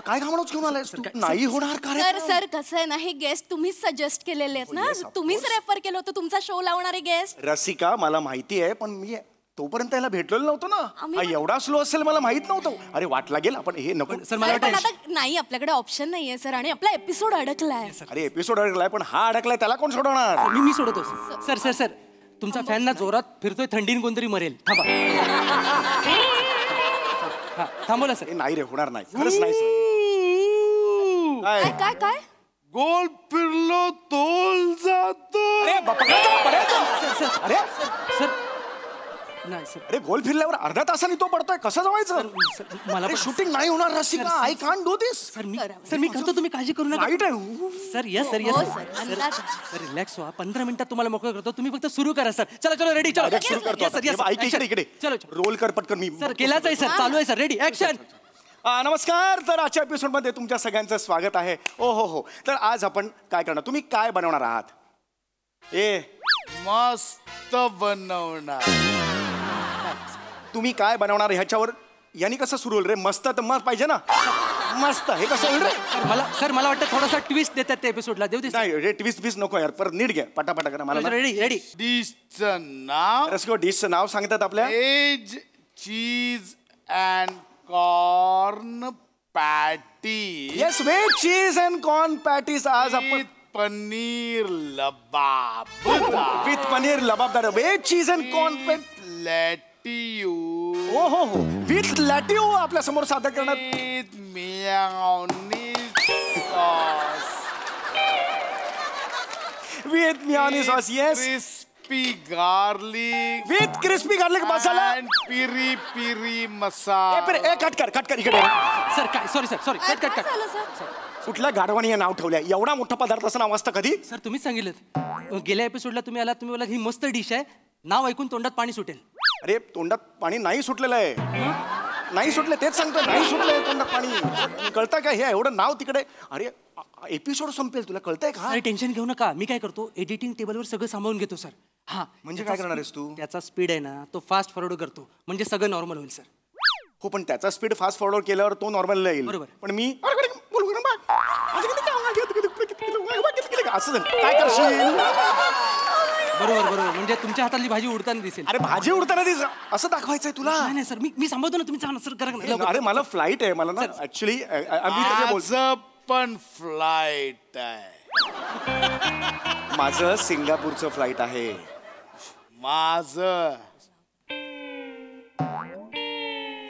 काय घामणूच घेऊन आलाय तू? नाही होणार सर काय? सर कसं आहे ना हे गेस्ट तुम्हीच सजेस्ट केलेले आहेत ना. yes, of तुम्हीच रेफर केलं होतं तुमचा शो लावणारे गेस्ट. रसिका मला माहिती आहे पण मी तोपर्यंत त्याला भेटलेलो नव्हतो ना. हा एवढा स्लो असेल मला माहित नव्हतं. अरे वाट लागेल आपण हे नको. सर मला पण वाटतं आता नाही आपल्याकडे ऑप्शन नाहीये सर आणि आपला एपिसोड अडकलाय. अरे एपिसोड अडकलाय पण हा अडकलाय त्याला कोण सोडवणार? मी सोडवतो सर. सर सर तुमचा फॅन ना जोरात फिरतोय थंडीन कोणतरी मरेल. थांबा. हा थांबवला सर. हे नाही रे होणार नाही खरंच नाही sir. काय काय काय काय गोल फिरलो तोल जातो. अरे बापा, काय सर सर अरे सर नाही सर. अरे गोल फिरल्यावर अर्ध्या तासाने तो पडतोय कसं जमायचं? सर मला पण शूटिंग नाही होणार Rasika. I can't do this. Sir मी करतो तुम्ही काळजी करू नका. राईट आहे. सर यस सर यस हो, सर सर, अंदाज आहे. सर रिलॅक्स व्हा. 15 मिनिटात तुम्हाला मोकळं करतो. तुम्ही फक्त सुरू करा सर. चला चलो रेडी चलो. Direct सुरू करतो आता. हे बघ, ऐक इकडे इकडे चलो रोल कर पटकन. मी सर केलाच आहे सर. चालू आहे सर. Ready action. नमस्कार. तर आजच्या एपिसोडमध्ये तुमच्या सगळ्यांचं स्वागत आहे. ओ हो हो. तर आज आपण काय करणार? तुम्ही काय बनवणार आहात? मस्त बनवणार. तुम्ही काय बनवणार ह्याच्यावर यांनी कसं सुरू होईल रे? मस्त तर मस्त पाहिजे ना. मस्त हे कसं होईल रे? सर मला वाटतं थोडासा ट्विस्ट देतात त्या एपिसोडला. देऊ दे सर. नाही रे ट्विस्ट नको यार. परत नीट घ्या पटापटा करा. मला रेडी रेडी. डिशचं नाव रसिको डिशचं नाव सांगतात आपल्या. एज cheese and corn patty yes veg cheese and corn patties. आज आपण पनीर लबाब with paneer lababdar. Veg cheese and corn pat लॅटियू ओ हो हो विथ लॅटिओ आपल्या समोर सादर करण्यात. विथ मेयोनीज सॉस विथ मियानी sauce. Yes crispy garlic with crispy garlic masala. And peri peri masala. Cut कर इकडे. सर काय sorry sir sorry cut cut काय कट. झालं सर? कुठल्या गाढवाने हे नाव ठेवलंय? एवढा मोठा पदार्थाचं नाव असतं कधी? सर तुम्हीच सांगितलं गेल्या एपिसोडला तुम्ही आलात. तुम्ही बोला ही मस्त डिश आहे. नाव ऐकून तोंडात पाणी सुटेल. अरे तोंडात पाणी नाही सुटलेलं आहे. नाही सुटले तेच सांगतोय नाही सुटले तोंडात पाणी कळतंय का हे एवढं नाव तिकडे अरे एपिसोड संपेल तुला कळतंय का अरे टेन्शन घेऊ नका मी काय करतो एडिटिंग टेबलवर सगळं सांभाळून घेतो सर हा म्हणजे काय करणार आहेस तू त्याचा स्पीड आहे ना तो फास्ट फॉरवर्ड करतो म्हणजे सगळं नॉर्मल होईल सर हो पण त्याचा स्पीड फास्ट फॉरवर्ड केल्यावर तो नॉर्मल येईल बरोबर. पण मी असं झालं. काय करशील बरोबर बरोबर म्हणजे तुमच्या हातातली भाजी उडताना दिसेल अरे भाजी उडताना दिस असं दाखवायचंय तुला नाही नाही सर मी सांभाळतो ना तुम्ही सांगा सर करा ना. अरे मला फ्लाईट आहे मला ना ऍक्च्युली माझं पण फ्लाईट आहे माझं सिंगापूरचं फ्लाईट आहे माझं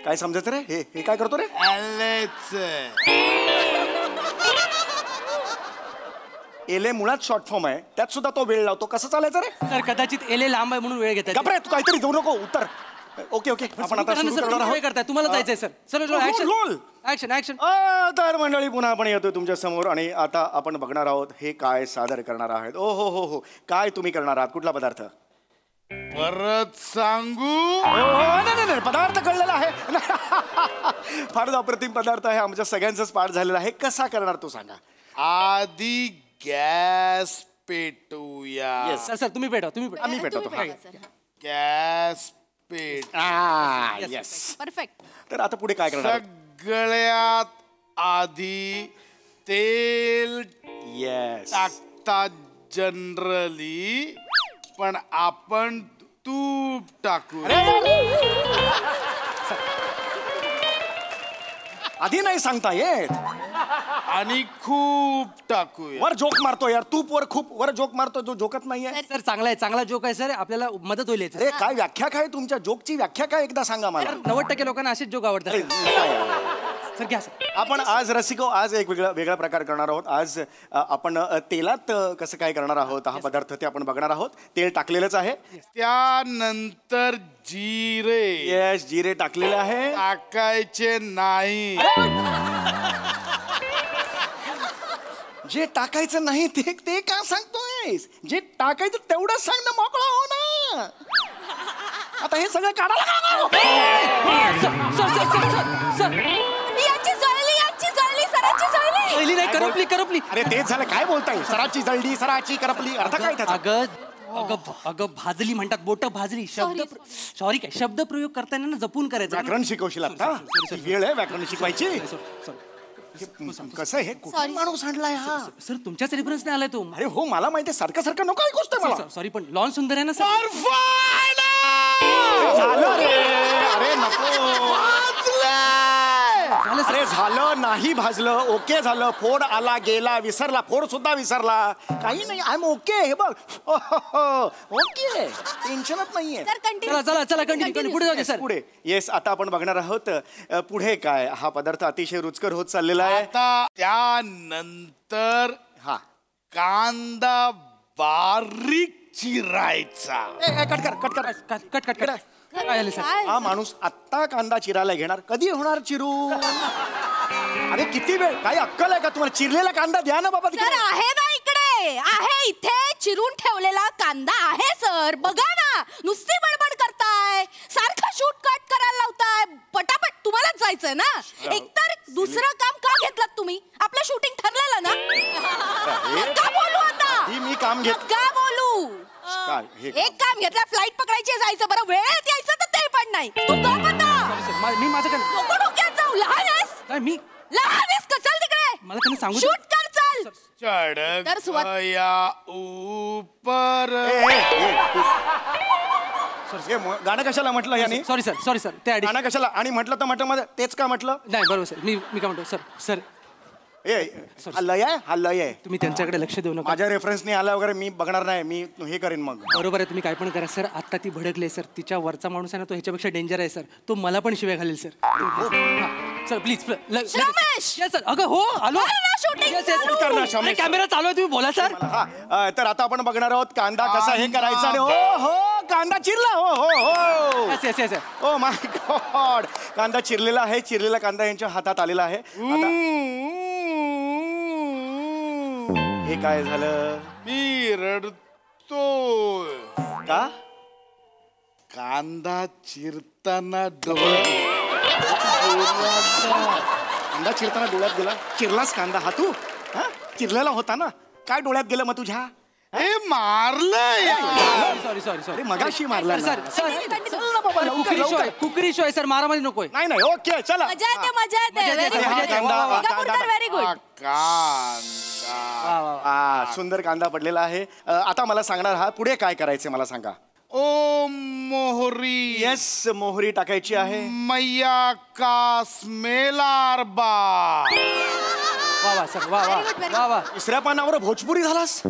काय समजायचं रे हे काय करतो रे एले मुळात शॉर्ट फॉर्म आहे त्यात सुद्धा तो वेळ लावतो कसं चालायचं रे सर कदाचित एले लांब आहे म्हणून वेळ घेतात गप्रे तू काहीतरी देऊ नको उत्तर ओके ओके आपण आता सुरू करणार आहोत. करताय तुम्हाला जायचंय sir sir roll. Action action तर मंडळी पुन्हा आपण येतोय तुमच्या समोर आणि आता आपण बघणार आहोत हे काय सादर करणार आहात ओ हो हो हो काय तुम्ही करणार आहात कुठला पदार्थ परत सांगू नाही पदार्थ कळलेला आहे फारच अप्रतिम पदार्थ आहे आमच्या सगळ्यांचाच पाठ झालेला आहे कसा करणार तो सांगा आधी गॅस पेटूया सर सर तुम्ही पेटवा तुम्ही पेटवा आम्ही पेटवतो हा. गॅस पेट येस परफेक्ट. तर आता पुढे काय करणार सगळ्यात आधी तेल येस टाकतात जनरली पण आपण तूप टाकू आधी नाही सांगता येत आणि खूप टाकूया वर जोक मारतो यार तूप वर खूप वर जोक मारतो जो जोकत नाहीये सर चांगला आहे चांगला जोक आहे सर आपल्याला मदत होईल याची. अरे काय व्याख्या काय तुमच्या जोकची व्याख्या काय एकदा सांगा मला 90% लोकांना असेच जोक आवडतात अरे, काय? सर घ्या सर आपण आज रसिको आज एक वेगळा प्रकार करणार आहोत आज आपण तेलात कसं काय करणार आहोत हा पदार्थ ते आपण बघणार आहोत तेल टाकलेलंच आहे त्यानंतर जिरे येस जिरे टाकलेले आहे टाकायचे नाही जे टाकायचं नाही ते का सांगतोय जे टाकायचं तेवढं सांग ना मोकळा हो ना आता हे सगळं काढायला पहिली नाही करपली अरे तेच झालं काय बोलताय सराची जळली सराची करपली अर्थ काय त्याचा अगं भाजली म्हणतात बोट भाजली सॉरी काय शब्द प्रयोग करताना ना जपून करायचं व्याकरण शिकवशील आता वेळ आहे व्याकरण शिकवायची कसं हे कुठे माणूस आणलाय हा सर तुमच्याच रेफरन्सने आलाय तो अरे हो मला माहिती सारखं नको ऐकूच मला सॉरी पण लॉन सुंदर आहे ना सर झालं रे अरे नको अरे झालं नाही भाजलं ओके झालं फोड आला गेला विसरला फोड सुद्धा विसरला काही नाही आय एम ओके हे बघ ओके टेन्शनच नाहीये चला कंटिन्यू पुढे जाऊ सर पुढे येस आता आपण बघणार आहोत पुढे काय हा पदार्थ अतिशय रुचकर होत चाललेला आहे आता त्यानंतर हा कांदा बारीक चिरायचा कट काय झालं सर हा माणूस आत्ता कांदा चिरायला घेणार कधी होणार चिरू अरे किती वेळ काही अक्कल आहे का तुम्हाला चिरलेला कांदा द्या ना बाबा सर आहे ना इकडे आहे इथे चिरून ठेवलेला कांदा आहे सर बघा ना नुसती बडबड करताय सारखं शूट कट करायला लावताय पटापट तुम्हालाच जायचंय ना एकतर दुसरं काम का घेतलं तुम्ही आपलं शूटिंग ठरलेलं ना का बोलू आता मी काम घेत का बोलू काय हे एक काम घेतलं फ्लाईट पकडायची जायचं बरं वेळेत यायचं तर ते पण नाही तू गप आता मी माझ्याकडे नको डोक्यात जाऊ लहान आहेस काय मी लहान आहेस का चल तिकडे मला त्यांना सांगू शूट कर चल चढ तर सुरुवात- गया ऊपर गाणं कशाला म्हटलं याने सॉरी सर ते गाणं कशाला आणि म्हटलं तर म्हटलं मध्ये तेच का म्हटलं नाही बरोबर सर मी काय म्हणतो सर हा लय आहे तुम्ही त्यांच्याकडे लक्ष देऊ नका माझ्या रेफरन्सने आला वगैरे मी बघणार नाही मी हे करेन मग बरोबर आहे तुम्ही काय पण करा सर आता ती भडकले सर तिच्या वरचा माणूस आहे ना तो ह्याच्यापेक्षा डेंजर आहे सर तो मला पण शिवाय घालेल sir sir please Ramesh! Sir अगं हो आलो आहे ना shooting चालू? कॅमेरा चालू आहे तुम्ही बोला सर हा तर आता आपण बघणार आहोत कांदा कसा हे करायचा आणि हो कांदा चिरला हो येस ओ माय गॉड कांदा चिरलेला आहे चिरलेला कांदा यांच्या हातात आलेला आहे आता हे काय झालं मी रडतो का कांदा चिरताना डोळे कांदा चिरताना डोळ्यात गेला. चिरलास कांदा हा तू? हा चिरलेला होता ना, काय डोळ्यात गेलं मग तुझ्या? हे मारलं. सॉरी सॉरी सॉरी अरे मगाशी मारला सर ना. सर चल ना बाबा, लवकर, लवकर. कुकरी शो आहे सर, मारामारी नकोय. नाही नाही ओके चला. मजा येते मजा येते मजा येते, मजा येते. कांदा व्हेरी गुड. सुंदर कांदा पडलेला आहे. आता मला सांगणार हा पुढे काय करायचं मला सांगा. ओ मोहरी. येस मोहरी टाकायची आहे. मैया का स्मेलार बा. वा वा सर, वा वा वा वा. तिसऱ्या पानावर भोजपुरी झालास.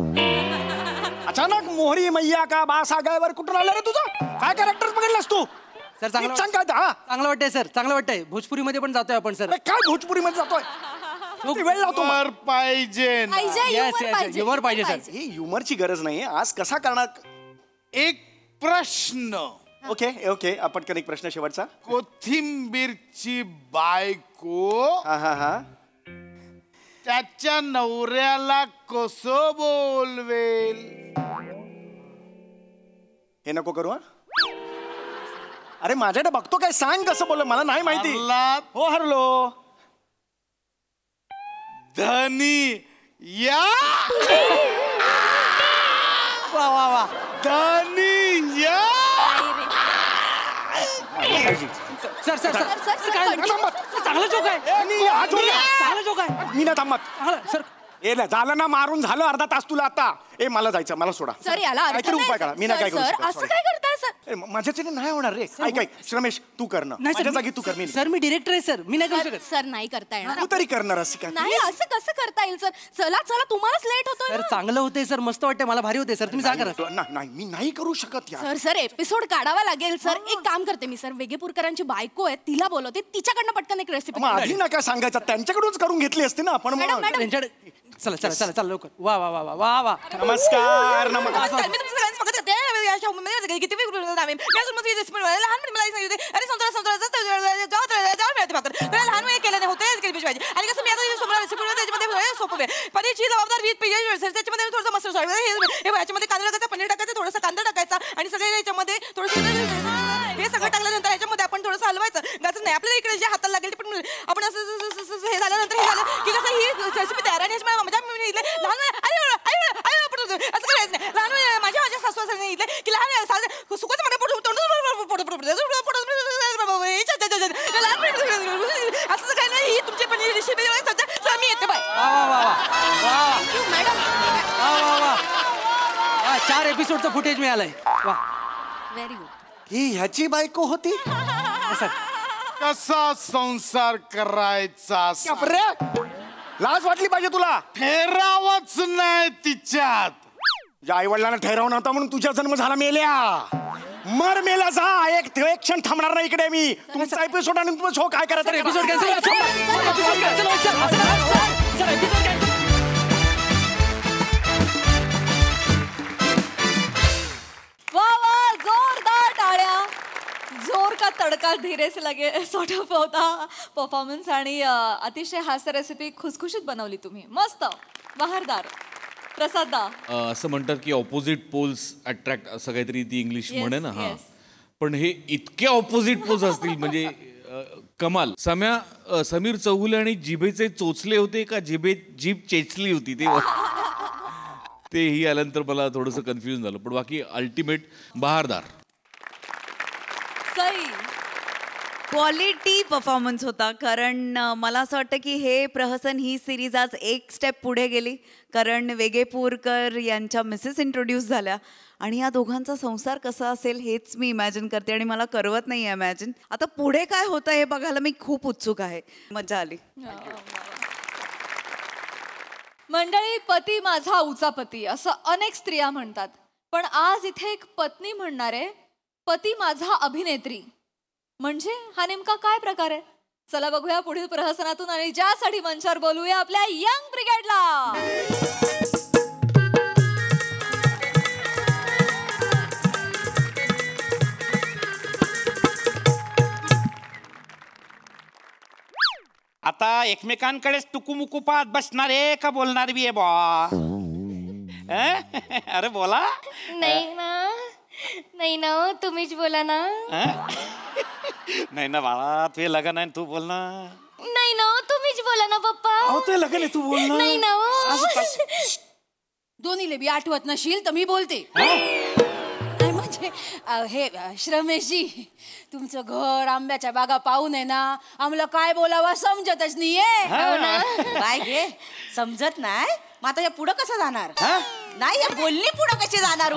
अचानक मोहरी मैया का बा सागायवर कुठून आलं रे तुझं? काय कॅरेक्टर पकडलास तू? सर चांगलं सांग काय हा? चांगलं वाटतंय सर, चांगलं वाटतंय. भोजपुरी मध्ये पण जातोय आपण सर. अरे काय भोजपुरी मध्ये जातोय? किती वेळ लावतो मग? वर पाहिजे. येस येस, युमर पाहिजे सर. ही ह्युमरची गरज नाहीये. आज कसा करणार? एक प्रश्न. ओके ओके आपण कधी प्रश्न शेवटचा. कोथिंबीरची बायको हा हा हा त्याच्या नवऱ्याला कसं बोलवेल? हे नको करू हा. अरे माझ्याकडे बघतो काय, सांग कसं बोल, मला नाही माहिती. हरलात? हो हरलो. धनी या. वा वा वा. धनी या. सर सर सर काय चांगलं जोक आहे. हा जोक आहे. चांगलं जोक आहे. मी ना थांबत. चांगलं सर. ए झालं ना, मारून झालं अर्धा तास तुला आता. ए मला जायचं, मला सोडा. सर याला अर्थ काहीतरी नाही. उपाय करा. मी नाही काय सर, करू सर, शकत. असं Sorry. काय करताय सर? ए, माझ्याच्याने नाही होणार रे. ऐक ऐक श्रमेश तू कर ना. नाही माझ्या सर, जागी तू कर. मी सर मी डिरेक्टर आहे सर, मी नाही करू शकत. सर नाही करता येणार. तू तरी करणार असे का? नाही असं कसं करता येईल सर? चला चला तुम्हालाच लेट होतोय सर ना. चांगलं होते सर, मस्त वाटते मला, भारी होते सर. तुम्ही जा करा. नाही मी नाही करू शकत यार. सर सर एपिसोड काढावा लागेल सर. एक काम करते मी सर, वेगेपूरकरांची बायको आहे तिला बोलवते, तिच्याकडनं पटकन एक रेसिपी. मग आधी नका सांगायचं, त्यांच्याकडूनच करून घेतली असते ना आपण. मॅडम, मग. मॅडम. त्यांच्याकडे चला चला चला चला लवकर. वा वा वा वा वा वा. नमस्कार नमस्कार. मी तुमचं सगळ्यांचं बघत होते. या show मध्ये किती वेळ नावे. मी अजून मस्त recipe बनवायला लहानपणी मला सांगितले अरे लहान वेळ केले होते केली पाहिजे. आणि कसं मी आता रेसिपी त्याच्यामध्ये सोपं आहे. पनीरची जबाबदार 20 पेज त्याच्यामध्ये थोडंसं मस्त याच्यामध्ये कांदा टाकायचा, पनीर टाकायचं, थोडासा कांदा टाकायचा आणि सगळे याच्यामध्ये थोडंसं हे सगळं टाकल्यानंतर याच्यामध्ये आपण थोडंसं हलवायचं. गाचं नाही आपल्याला इकडे जे हाताला लागेल ते पण आपण असं हे झाल्यानंतर हे झालं की कसं ही रेसिपी तयार आहे. लहान असं करायचं नाही. लहान माझ्या सासू सांगितलं की लहान सुकच मला असं काय नाही. ही तुमची पण रेसिपी मी येते बाय. मॅडम वा वा वा. 4 एपिसोडचं फुटेज मिळालंय. वा व्हेरी गुड. ही ह्याची बायको होती. कसा संसार करायचा? रे लाज वाटली पाहिजे तुला. ठेरावच नाही तिच्यात. आई वडिलांना ठेराव नव्हता म्हणून तुझा जन्म झाला. मेल्या मर मेला जा. एक क्षण थांबणार नाही इकडे मी. तुमचा एपिसोड आणि तुमचा शो काय करायचा? Episode cancel. Episode cancel. वा वा जोरदार टाळ्या. जोर का तडका धीरे से लगे सॉर्ट ऑफ होता परफॉर्मन्स. आणि अतिशय हास्य रेसिपी खुसखुशीत बनवली तुम्ही. मस्त बहारदार. प्रसाद असं म्हणतात की ऑपोजिट पोल्स अट्रॅक्ट, असं काहीतरी ती इंग्लिश म्हणे ना. हा पण हे इतके ऑपोजिट पोल्स असतील म्हणजे कमाल. समीर चौगुले आणि जिभेचे चोचले होते का जीभ चेचली होती तेही आल्यानंतर मला थोडंसं कन्फ्युजन झालं. पण बाकी अल्टिमेट बहारदार. सई क्वालिटी परफॉर्मन्स होता. कारण मला असं वाटतं की हे प्रहसन ही सिरीज आज एक स्टेप पुढे गेली. कारण वेगेपूरकर यांच्या मिसेस इंट्रोड्यूस झाल्या आणि या दोघांचा संसार कसा असेल हेच मी इमॅजिन करते आणि मला करवत नाही इमॅजिन. आता पुढे काय होतं हे बघायला मी खूप उत्सुक आहे. मजा आली. मंडळी, पती माझा उचापती असं अनेक स्त्रिया म्हणतात. पण आज इथे एक पत्नी म्हणणार आहे पती माझा अभिनेत्री. म्हणजे हा नेमका काय प्रकार आहे? चला बघूया पुढील प्रहसनातून. आणि ज्यासाठी मंचावर बोलूया आपल्या यंग ब्रिगेडला. आता एकमेकांकडेच टुकुमुकू पाहत बसणार आहे का बोलणार बी आहे बा? अरे बोला. नाही ना तुम्हीच बोला ना. नाही ना बाळा, तुझे लग्न आहे, तू बोल ना. नाही ना तुम्हीच बोला ना पप्पा. अहो तुझे लग्न आहे, तू बोल ना. नाही ना दोन्हीले बी आठवत नशील तर मी बोलते. नाही म्हणजे हे श्रमेशजी, तुमचं घर आंब्याच्या बागा पाहून आहे ना आम्हाला काय बोलावं समजतच नाहीये. काय घे समजत नाही मग आता या पुढं कसं जाणार? नाही या बोलणी पुढं कशी जाणार?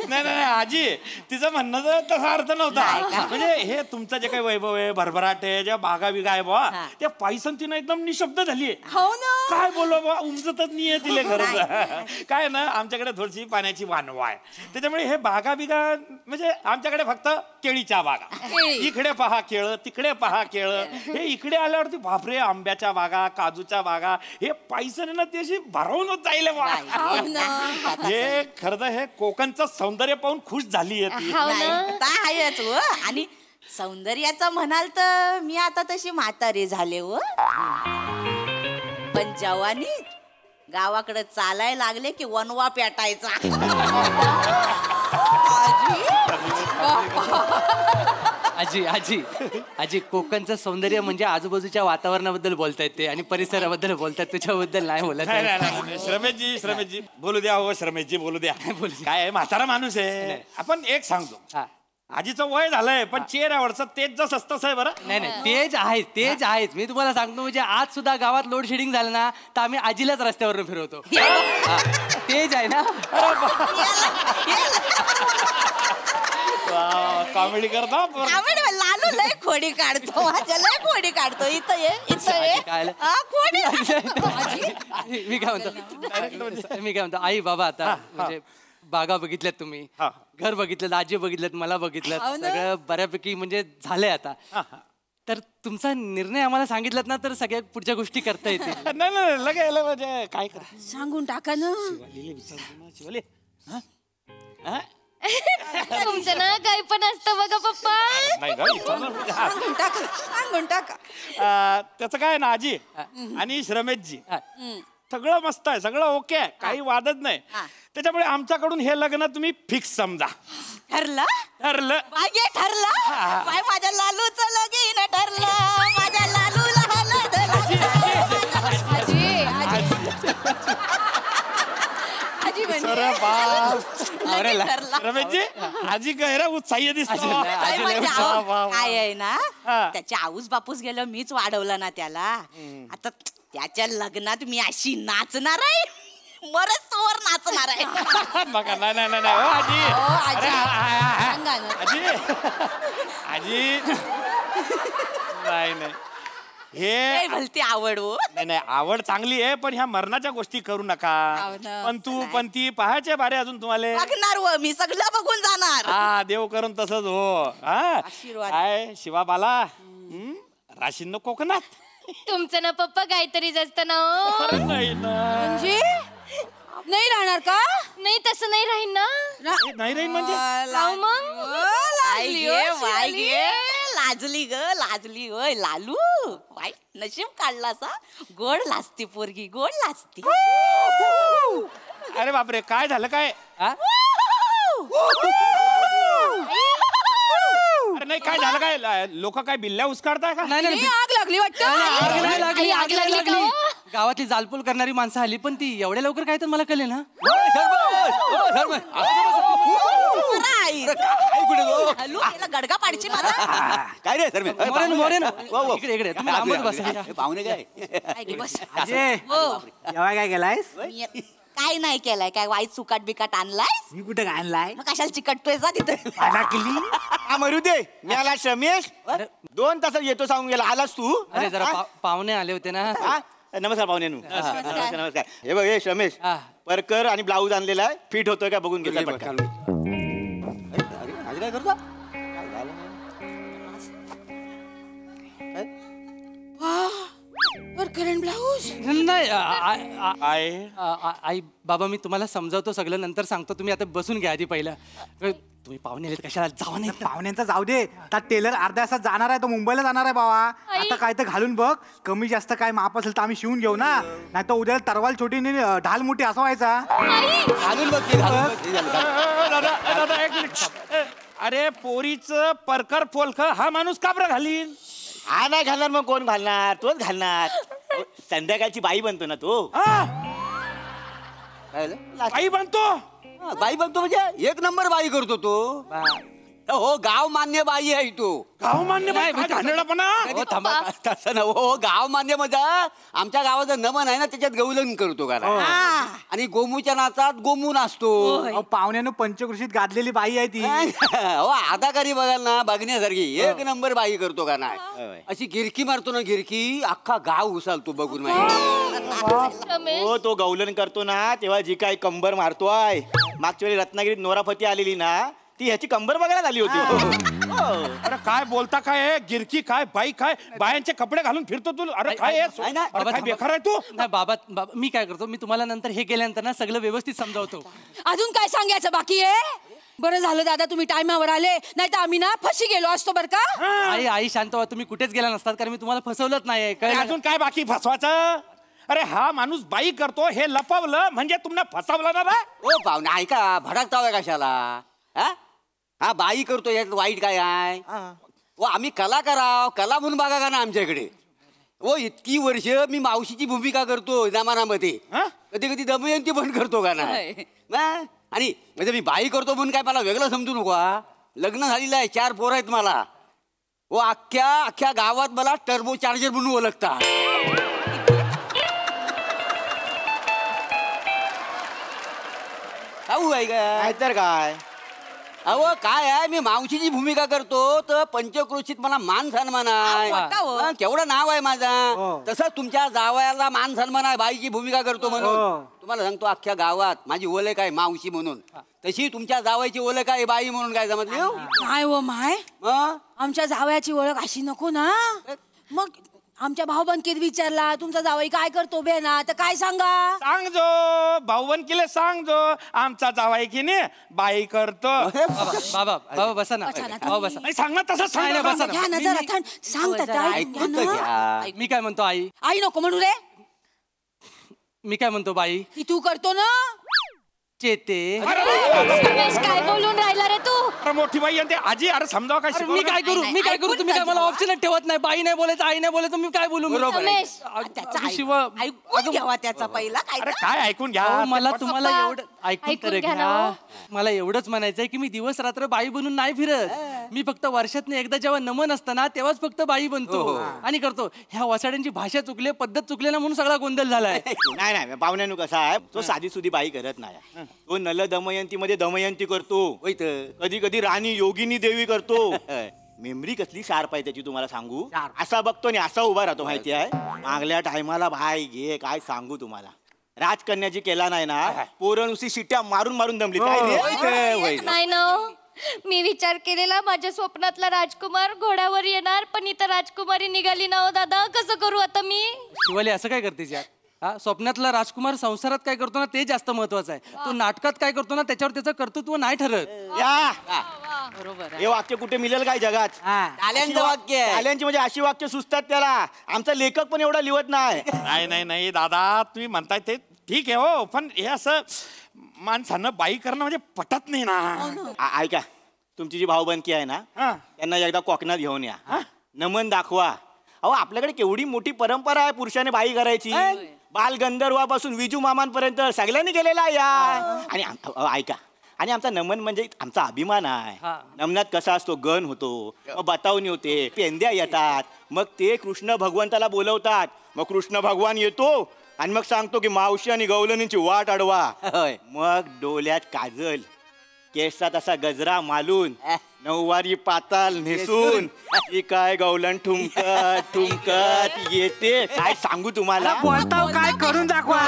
नाही नाही आजी, तिचं म्हणणं तसा अर्थ नव्हता. म्हणजे हे तुमचं जे काही वैभव आहे, भरभराट आहे, ज्या बागा बिगा आहे बा, त्या पायसन तिनं एकदम निशब्द झालीये. हो ना. काय बोलवा बा, उमजतच नाहीये तिले खरंच. काय ना, आमच्याकडे थोडीशी पाण्याची वानवा आहे, त्याच्यामुळे हे बागा बिगा म्हणजे आमच्याकडे फक्त केळीच्या बागा. इकडे पहा केळ, तिकडे पहा केळ. हे इकडे आल्यावरती बापरे, आंब्याच्या बागा, काजूच्या बागा, हे पायसन आहे ना ती अशी भरवूनच जाईल बा. हे खरं तर हे कोकणचं सौंदर्य पाहून खुश झाली आहे ती. आहेच व. आणि सौंदर्याचं म्हणाल तर मी आता तशी म्हातारी झाले व, पण जवानी गावाकडे चालायला लागले की वनवा पेटायचा. आजी आजी आजी, कोकणचं सौंदर्य म्हणजे आजूबाजूच्या वातावरणाबद्दल बोलतायत ते आणि परिसराबद्दल बोलतात, त्याच्याबद्दल नाही बोलत. श्रमेशजी, श्रमेशजी बोलू द्या. हो श्रमेशजी बोलू द्या. काय आहे, म्हातारा माणूस आहे. आपण एक सांगतो, आजीचं वय झालंय पण चेहऱ्यावरचं तेज जसं तसं आहे. बरं नाही नाही, तेच आहेच, तेच आहेच. मी तुम्हाला सांगतो, म्हणजे आज सुद्धा गावात लोड शेडिंग झालं ना तर आम्ही आजीलाच रस्त्यावरून फिरवतो. तेज आहे ना. कॉमेडी करतो. लालू लय खोडी काढतो, माझ्या लय खोडी काढतो. इथं ये, इथं ये. मी काय म्हणतो आई बाबा, आता म्हणजे बागा बघितल्यात तुम्ही, घर बघितलं, आजी बघितलं, मला बघितलं, सगळं बऱ्यापैकी म्हणजे झालंय आता. तर तुमचा निर्णय आम्हाला सांगितलात ना तर सगळ्या पुढच्या गोष्टी करता येतील. नाही लगायला म्हणजे काय करा, सांगून टाका ना. शिवाले तुमचं ना काही पण असतं बघा पप्पा. सांगून टाका, सांगून टाका. त्याचं काय ना आजी आणि श्रमेशजी, सगळं मस्त आहे, सगळं ओके आहे, काही वादच नाही. त्याच्यामुळे आमच्याकडून हे लग्न तुम्ही फिक्स समजा. ठरलं? ठरलं. ठरलं. माझ्या लालूचं लगीन ठरलं. माझ्या लालूला रमेशजी, आजी गैरा उत्साही दिसतो. काय आहे ना, त्याच्या आऊस बापूस गेलं, मीच वाढवलं ना त्याला. आता त्याच्या लग्नात मी अशी नाचणार आहे, मरच तोवर नाचणार आहे. बघा नाही नाही नाही हो आजी, आजी नाही नाही, हे भलती आवड हो. नाही आवड चांगली आहे, पण ह्या मरणाच्या गोष्टी करू नका. पण तू पण ती पाहायचे बारे अजून तुम्हाला. बघणार हो मी, सगळं बघून जाणार. हा देव करून तसंच हो. हा काय शिवाबाला राशीन कोकणात. तुमचं ना पप्पा काहीतरीच असतं ना. नाही ना, म्हणजे नाही राहणार का? नाही तसं नाही राहीन ना. नाही राहीन म्हणजे मग लाजली ग, लाजली होय लालू. वाई नशीब काढला सा. गोड लाजती पोरगी, गोड लाजती. अरे बापरे, काय झालं काय? अरे नाही काय झालं काय? लोक काय बिल्ल्या उस्कारताय का? नाही, आग लागली वाटतं. आग लागली. गावातली जालपूल करणारी माणसं आली, पण ती एवढ्या लवकर काय तर मला कळले ना. गडगा पाडची मला. काय रे सर, मोरेन इकडे तुम्ही लांबच बसा. पाहुणे काय जेव्हा काय केलायस? काय नाही केलाय, काय वाईट सुकाट बिकाट आणलाय? मी कुठं काय आणलाय? मग कशाला चिकटतोय जा तिथे. मरू दे, मी आला श्रमेश 2 तासात येतो सांगून गेला. आलास तू? अरे जरा पाहुणे आले होते ना. नमस्कार पाहुण्यांनो. नमस्कार. हे बघ, हे श्रमेश परकर आणि ब्लाऊज आणलेला आहे, फिट होतोय का बघून घेतला. काय करतो? ब्लाऊज नाही आई बाबा, मी तुम्हाला समजावतो, सगळं नंतर सांगतो. तुम्ही आता बसून घ्या आधी पहिलं. तुम्ही पाहुणे आलेत, कशाला जावा नाही. पाहुण्यांचा जाऊ दे. त्या टेलर अर्ध्या तासात जाणार आहे, तो मुंबईला जाणार आहे बाबा. आता काय तर घालून बघ, कमी जास्त काय माप असेल तर आम्ही शिवून घेऊ ना. नाही तर उद्या तरवाल छोटी ढाल मोठी असा व्हायचा. घालून बघ. दादा एक मिनिट. अरे पोरीचं परकर पोलख हा माणूस का बरं घालील? हा नाही घालणार मग कोण घालणार? तोच घालणार. संध्याकाळची बाई बनतो ना तो. बाई बनतो? बाई बनतो म्हणजे एक नंबर बाई करतो तो. हो गाव मान्य बाई आहे तो. गाव मान्य बाई? तसं ना हो, गाव मान्य म्हणजे आमच्या गावाचं नमन आहे ना त्याच्यात गौलन करतो का आणि गोमूच्या नाचात गोमू नाचतो. पाहुण्यानं पंचकृषीत गाजलेली बाई आहे ती. हो अदाकारी बघाल ना बघण्यासारखी एक नंबर बाई करतो का नाही. अशी गिरकी मारतो ना गिरकी अख्खा गाव उसालतो बघून माहिती. हो तो गौलन करतो ना तेव्हा जी काय कंबर मारतोय. मागच्या वेळी रत्नागिरीत नोराफती आलेली ना ती ह्याची कंबर बघायला आली होती. अरे काय बोलता काय? गिरकी काय बाई काय बायांचे कपडे घालून फिरतो तू? अरे काय बेकार आहे तू? नाही बाबा मी काय करतो, मी तुम्हाला नंतर हे केल्यानंतर ना सगळं व्यवस्थित समजावतो. अजून काय सांगायचं बाकी आहे? बरं झालं दादा तुम्ही टायमावर आले, नाही तर आम्ही ना फशी गेलो असतो बरं का. आई शांत व्हा, तुम्ही कुठेच गेला नसतात कारण मी तुम्हाला फसवलंच नाही. अजून काय बाकी फसवायचं? अरे हा माणूस बाई करतो हे लपवलं म्हणजे तुम्हाला फसवलं ना. ओ पाहुणे ऐका भडकताव कशाला? हा बाई करतो यात वाईट काय आहे? हो आम्ही कला कराव, कला म्हणून बघा का ना आमच्याकडे. हो इतकी वर्ष मी मावशीची भूमिका करतो जमानामध्ये. कधी कधी दमयंती पण करतो का नाही. आणि म्हणजे मी बाई करतो म्हणून काय मला वेगळं समजू नको. लग्न झालेलं आहे, 4 पोरं आहेत मला. हो अख्ख्या गावात मला टर्बो चार्जर म्हणून ओळखता. तर काय अहो काय आहे मी मावशीची भूमिका करतो तर पंचक्रोशीत मला मान सन्मान आहे. केवढं नाव आहे माझा. तसं तुमच्या जावयाला मान सन्मान आहे बाईची भूमिका करतो म्हणून. तुम्हाला सांगतो अख्ख्या गावात माझी ओळख आहे मावशी म्हणून, तशी तुमच्या जावयाची ओळख आहे बाई म्हणून. काय समजली? नाही हो माय, आमच्या जावयाची ओळख अशी नको ना. मग आमच्या भाऊबंदकीत विचारला तुमचा जावई काय करतो बे ना तर काय सांगा? सांगजो भाऊबंदकीला सांगजो आमचा जावाई की नाही बाई करतो. बाबा बाबा बसा ना. बसा. नाही सांग ना तसं सांग. घ्या ना जरा थंड सांगतात. मी काय म्हणतो आई? आई नको म्हणू रे. मी काय म्हणतो बाई? ती तू करतो ना चेते. काय बोलून राहिला रे तू? अरे मोठी बाई आणि ते आजी अरे समजाव काय. मी काय करू तुम्ही काय मला ऑप्शनच ठेवत नाही. बाई नाही बोलायचं, आई नाही बोलायचं, मी काय बोलू? त्याचा पहिला अरे काय ऐकून घ्या. मला तुम्हाला एवढं ऐकून तर घ्या. मला एवढंच म्हणायचंय की मी दिवस रात्र बाई बनून नाही फिरत. मी फक्त वर्षातनं एकदा जेव्हा नमन असतं ना तेव्हाच फक्त बाई बनतो आणि करतो. ह्या वसाड्यांची भाषा चुकली, पद्धत चुकली ना म्हणून सगळा गोंधळ झालाय. नाही पाहुण्यानु कसा आहे तो साधी सुधी बाई करत नाही. तो नल दमयंती मध्ये दमयंती करतो. कधी कधी राणी योगिनी देवी करतो. मेमरी कसली शार्प आहे त्याची तुम्हाला सांगू. असा बघतो आणि असा उभा राहतो माहिती आहे. मागल्या टायमाला भाई घे काय सांगू तुम्हाला. राजकन्याची केला नाही ना पोरं नुसती शिट्ट्या मारून मारून दमली. नाही ना मी विचार केलेला माझ्या स्वप्नातला राजकुमार घोड्यावर येणार, पण इथं राजकुमारी निघाली ना. हो दादा कसं करू आता मी? शिवाली असं काय करतेस यार? स्वप्नातला राजकुमार संसारात काय करतो ना ते जास्त महत्वाचं आहे. तो नाटकात काय करतो ना त्याच्यावर त्याचं कर्तृत्व नाही ठरत. बरोबर. हे वाक्य कुठे मिळेल काय जगात? टाल्यांचं वाक्य आहे. टाल्यांची म्हणजे अशी वाक्य सुचतात त्याला. आमचा लेखक पण एवढा लिहत नाही. नाही दादा तुम्ही म्हणताय ते ठीक आहे हो, पण हे असं माणसानं बाई करणं म्हणजे पटत नाही ना. ऐका तुमची जी भाऊबंदकी आहे ना त्यांना एकदा कोकणात घेऊन या. नमन दाखवा. अहो आपल्याकडे केवढी मोठी परंपरा आहे पुरुषाने बाई करायची. बाल गंधर्वापासून विजू मामांपर्यंत सगळ्यांनी गेलेला या. आणि ऐका आणि आमचा नमन म्हणजे आमचा अभिमान आहे. नमनात कसा असतो गण होतो, मग बतावणी होते, पेंद्या येतात, मग ते कृष्ण भगवंताला बोलवतात. मग कृष्ण भगवान येतो आणि मग सांगतो की मावशी आणि गवलनींची वाट अडवा. मग डोल्यात काजल, केसात असा गजरा मालून, नऊवारी पाताल नेसून ही काय गवलन ठुमकत ठुमकत येते. काय सांगू तुम्हाला. बोलताव काय करून दाखवा.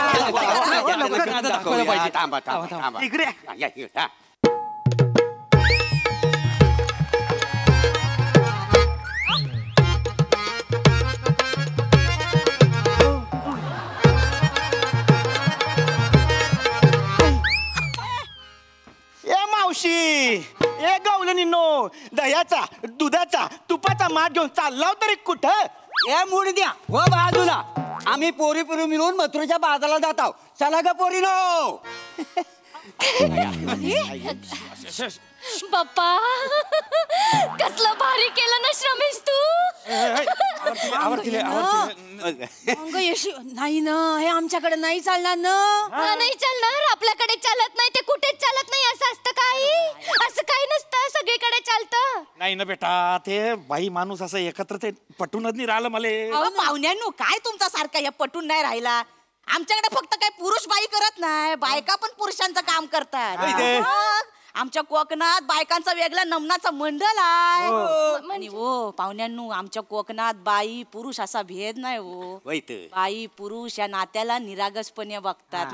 थांबा इकडे ए गवलनींनो दह्याचा दुधाचा तुपाचा माठ घेऊन चाललाव तरी कुठं? ए मूड द्या हो बाजूला. आम्ही पोरी मिळून मथुरेच्या बाजाराला जात आहोत. चला ग पोरीनो. बाप्पा कसलं भारी केलं ना श्रमेश तू. अंग यशी नाही ना, हे आमच्याकडे नाही चालणार ना. नाही चालणार, आपल्याकडे चालत नाही ते कुठेच चालत नाही. असं असतं काही, असं काही नसतं, सगळीकडे चालतं. नाही ना बेटा, ते बाई माणूस असं एकत्र ते पटूनच नाही राहिलं मला. पाहुण्यांनो, काय तुमचा सारखा या पटून नाही राहिला. आमच्याकडे फक्त काय पुरुष बाई करत नाही, बायका पण पुरुषांचं काम करतात. मग आमच्या कोकणात बायकांचा वेगळा नमनाचा मंडळ आहे. आणि हो पाहुण्यांनो, आमच्या कोकणात बाई पुरुष असा भेद नाही हो. बाई पुरुष या नात्याला निरागसपणे बघतात.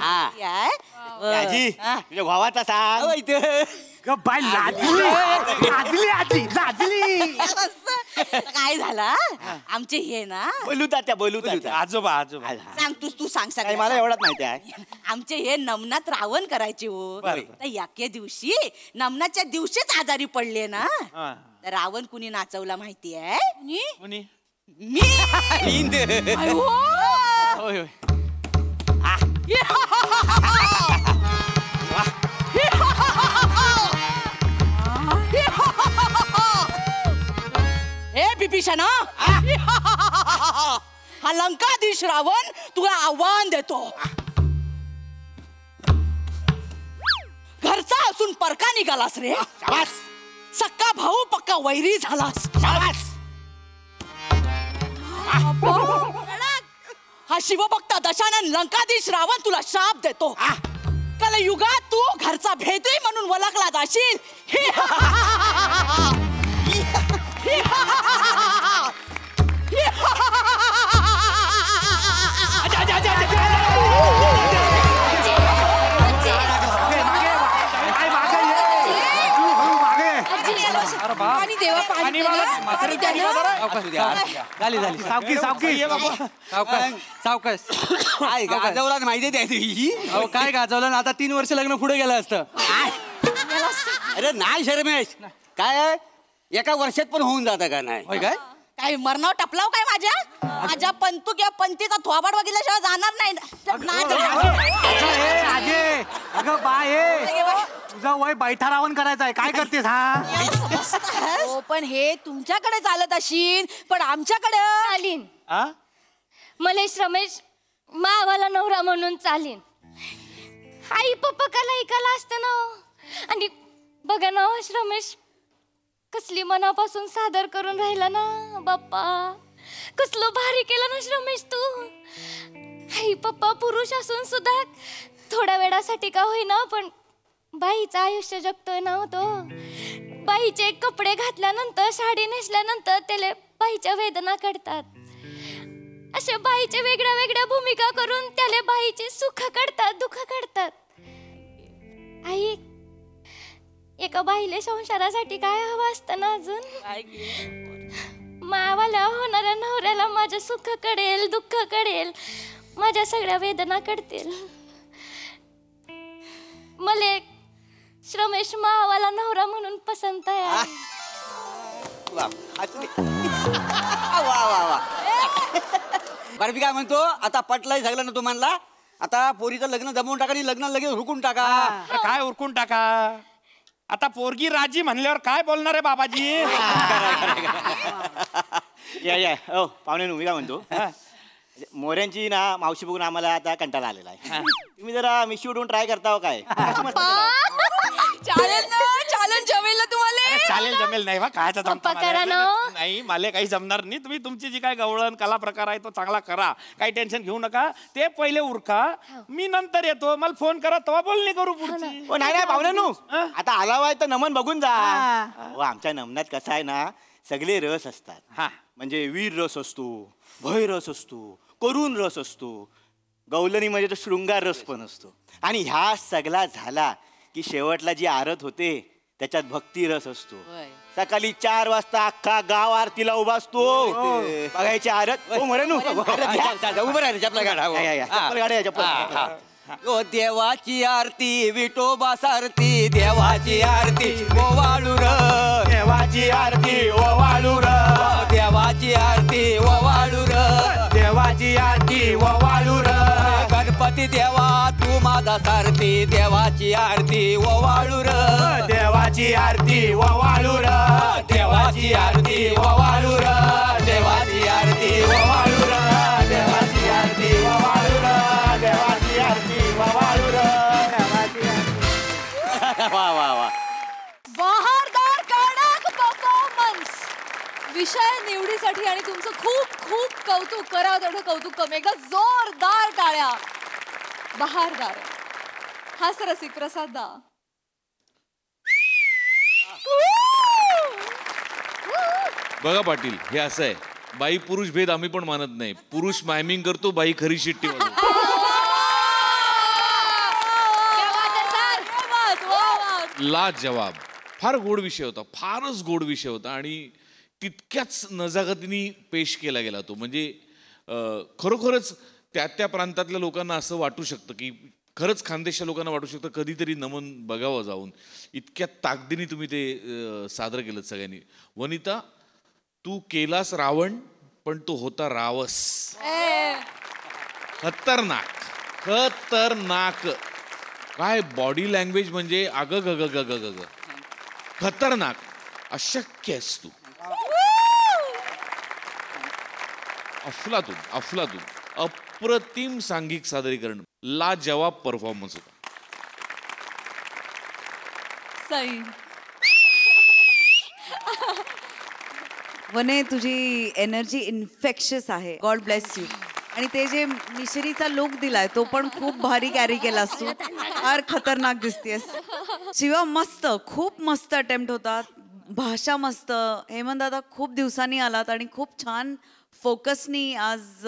आजी तुझ्या भावाचा सांग. बाय लाजली आजी लाजली. काय झालं आमचे हे ना बोलू तात्या बोलू तात्या. आजोबा आजोबा सांग तू सांग सगळं. मला एवढंच माहिती आहे. आमचे हे नमनात रावण करायचे हो. तर एके दिवशी नमनाच्या दिवशीच आजारी पडले ना, तर रावण कुणी नाचवला माहिती आहे? मी. हे बिभीषणा, हा लंकाधीश रावण तुला आव्हान देतो. घरचा असून परका निघालास रे. सक्का भाऊ पक्का वैरी झालास. हा शिवभक्त दशानन लंकाधीश रावण तुला शाप देतो. कलयुगात तू घरचा भेदही म्हणून ओळखला जाशील. पाणी देवा, पाणी सावकी सावकी सावकाश. काय गाजवला माहिती द्यायची. काय गाजवलं ना, आता 3 वर्ष लग्न पुढे गेलं असतं. अरे नाही शर्मेश, काय एका वर्षात पण होऊन जातं का नाही? काय काय मरणाव टपलाव काय माझ्या पंतू किंवा पंतीचा थोबाड बघितल्याशिवाय जाणार नाही. अगं बाय, तुझं वय बैठा रावण करायचं आहे. काय करतेस हा? हो, पण हे तुमच्याकडे चालत अशील, पण आमच्याकडे चालीन. मलेश रमेश मावाला नवरा म्हणून चालीन. आई पप्पा काला ऐकायला असतं ना. आणि बघा ना रमेश, कसली मनापासून सादर करून राहिला ना बाप्पा. कसलं भारी केलं ना रमेश तू. आई पप्पा पुरुष असून सुद्धा थोड्या वेळासाठी का होईना, पण बाईचं आयुष्य जगतोय ना तो. बाईचे कपडे घातल्यानंतर, साडी नेसल्यानंतर त्याला बाईच्या वेदना कळतात. अशा बाईच्या वेगळ्या वेगळ्या भूमिका करून त्याला बाईचे सुख कळतात, दुःख कळतात. आई, एका बाईले संसारासाठी काय हवं असतं ना अजून. मावाला होणाऱ्या नवऱ्याला माझं सुख कळेल, दुःख कळेल, माझ्या सगळ्या वेदना कळतील. मला श्रमेश मावाला नवरा म्हणून पसंत आहे. बरं मी काय म्हणतो, आता पटलंय झालं ना तुम्हाला. आता पोरीचं लग्न जमवून टाका आणि लग्न लगेच हुकून टाका. काय उरकून टाका. आता पोरगी राजी म्हणल्यावर काय बोलणार आहे बाबाजी. या हो पाहुणे, मी काय म्हणतो, मोऱ्यांची ना मावशी बघून आम्हाला आता कंटाळा आलेला आहे. तुम्ही जरा मिशी उडवून ट्राय करता काय? चालेल ना, चालेल जमेल ना तुम्हाला. चालेल जमेल नाही बा, कायचा जमता नाही, मला काही जमणार नाही. तुम्ही तुमची जी काय गवळण कला प्रकार आहे तो चांगला करा, काही टेन्शन घेऊ नका. ते पहिले उरका, मी नंतर येतो. मला फोन करा, तेव्हा बोलणी करू पुढची. नाही नाही पाहुण्यांनो, आता आलावाय तर नमन बघून जा. आमच्या नमनात कसं आहे ना, सगळे रस असतात. म्हणजे वीर रस असतो, भय रस असतो, करुण रस असतो, गवलनी म्हणजे तो शृंगार रस पण असतो. आणि ह्या सगळा झाला की शेवटला जी आरत होते त्याच्यात भक्ती रस असतो. सकाळी 4 वाजता अख्खा गाव आरतीला उभा असतो, बघायची आरत. हो मरे उभं राहिले चपला गाडा. देवाची आरती विठोबा सारती, देवाची आरती ओवाळू र, देवाची आरती ओवाळू र, देवाची आरती ओवाळू र, देवाची आरती ओवाळू र. गणपती देवा तू माझा सारथी देवाची आरती ओवाळू र देवाची आरती ओवाळू र देवाची आरती ओवाळू र देवाची आरती ओवाळू र देवाची आरती ओवाळू र देवाची आरती ओवाळू र वा वा वा बहारदार कडक परफॉर्मन्स. विषय निवडीसाठी आणि तुमचं खूप खूप कौतुक. करा तेवढं कौतुक कमी. एकदा जोरदार टाळ्या. बहारदार. हास्यरसिक प्रसाद दा. बघा पाटील, हे असं आहे, बाई पुरुष भेद आम्ही पण मानत नाही. पुरुष मायमिंग करतो, बाई खरी शिट्टी वाजवते. ला जवाब. फार गोड विषय होता, फारच गोड विषय होता आणि तितक्याच नजाकतीने पेश केला गेला तो. म्हणजे खरोखरच त्या प्रांतातल्या लोकांना असं वाटू शकतं की खरंच खानदेशच्या लोकांना वाटू शकतं कधीतरी नमन बघावं जाऊन. इतक्या ताकदीने तुम्ही ते सादर केलं सगळ्यांनी. वनिता, तू केलास रावण पण तो होता रावस. खतरनाक खतरनाक. काय बॉडी लँग्वेज म्हणजे अग ग ग ग ग ग ग खतरनाक. अशक्य आहेस तू. अफलातून अफलातून. अप्रतिम सांघिक सादरीकरण. लाजवाब परफॉर्मन्स होता. सई. वने, तुझी एनर्जी इन्फेक्शियस आहे. God bless you. आणि ते जे मिश्रीचा लुक दिलाय तो पण खूप भारी कॅरी केलास तू. फार खतरनाक दिसतेस. शिवा, मस्त, खूप मस्त अटेम्प्ट होता. भाषा मस्त. हेमंत दादा, खूप दिवसांनी आलात आणि खूप छान फोकसनी आज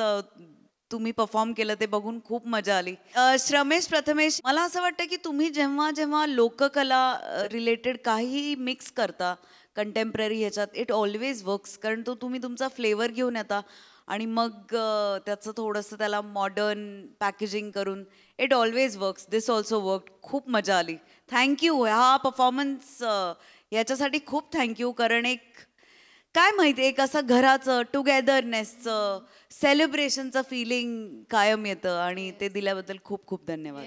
तुम्ही परफॉर्म केलं, ते बघून खूप मजा आली. श्रमेश, प्रथमेश, मला असं वाटतं की तुम्ही जेव्हा जेव्हा लोककला रिलेटेड काही मिक्स करता कंटेम्पररी ह्याच्यात, इट ऑलवेज वर्क्स. कारण तुम्ही तुमचा फ्लेवर घेऊन येता आणि मग त्याचं थोडंसं त्याला मॉडर्न पॅकेजिंग करून it always works. This also work. खूप मजा आली. थँक्यू. हा परफॉर्मन्स याच्यासाठी खूप थँक्यू. कारण एक काय माहिती, एक असं घराचं टुगेदरनेसचं सेलिब्रेशनचं फिलिंग कायम येतं आणि ते दिल्याबद्दल खूप खूप धन्यवाद.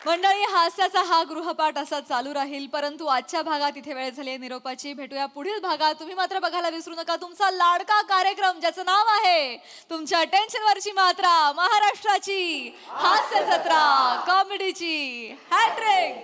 मंडळी, हास्याचा हा गृहपाठ असा चालू राहील, परंतु आजच्या भागात इथे वेळ झाली निरोपाची. भेटूया पुढील भागात. तुम्ही मात्र बघायला विसरू नका तुमचा लाडका कार्यक्रम ज्याचं नाव आहे तुमच्या टेन्शनवरची मात्रा, महाराष्ट्राची हास्य जत्रा, कॉमेडीची हॅट्रिक.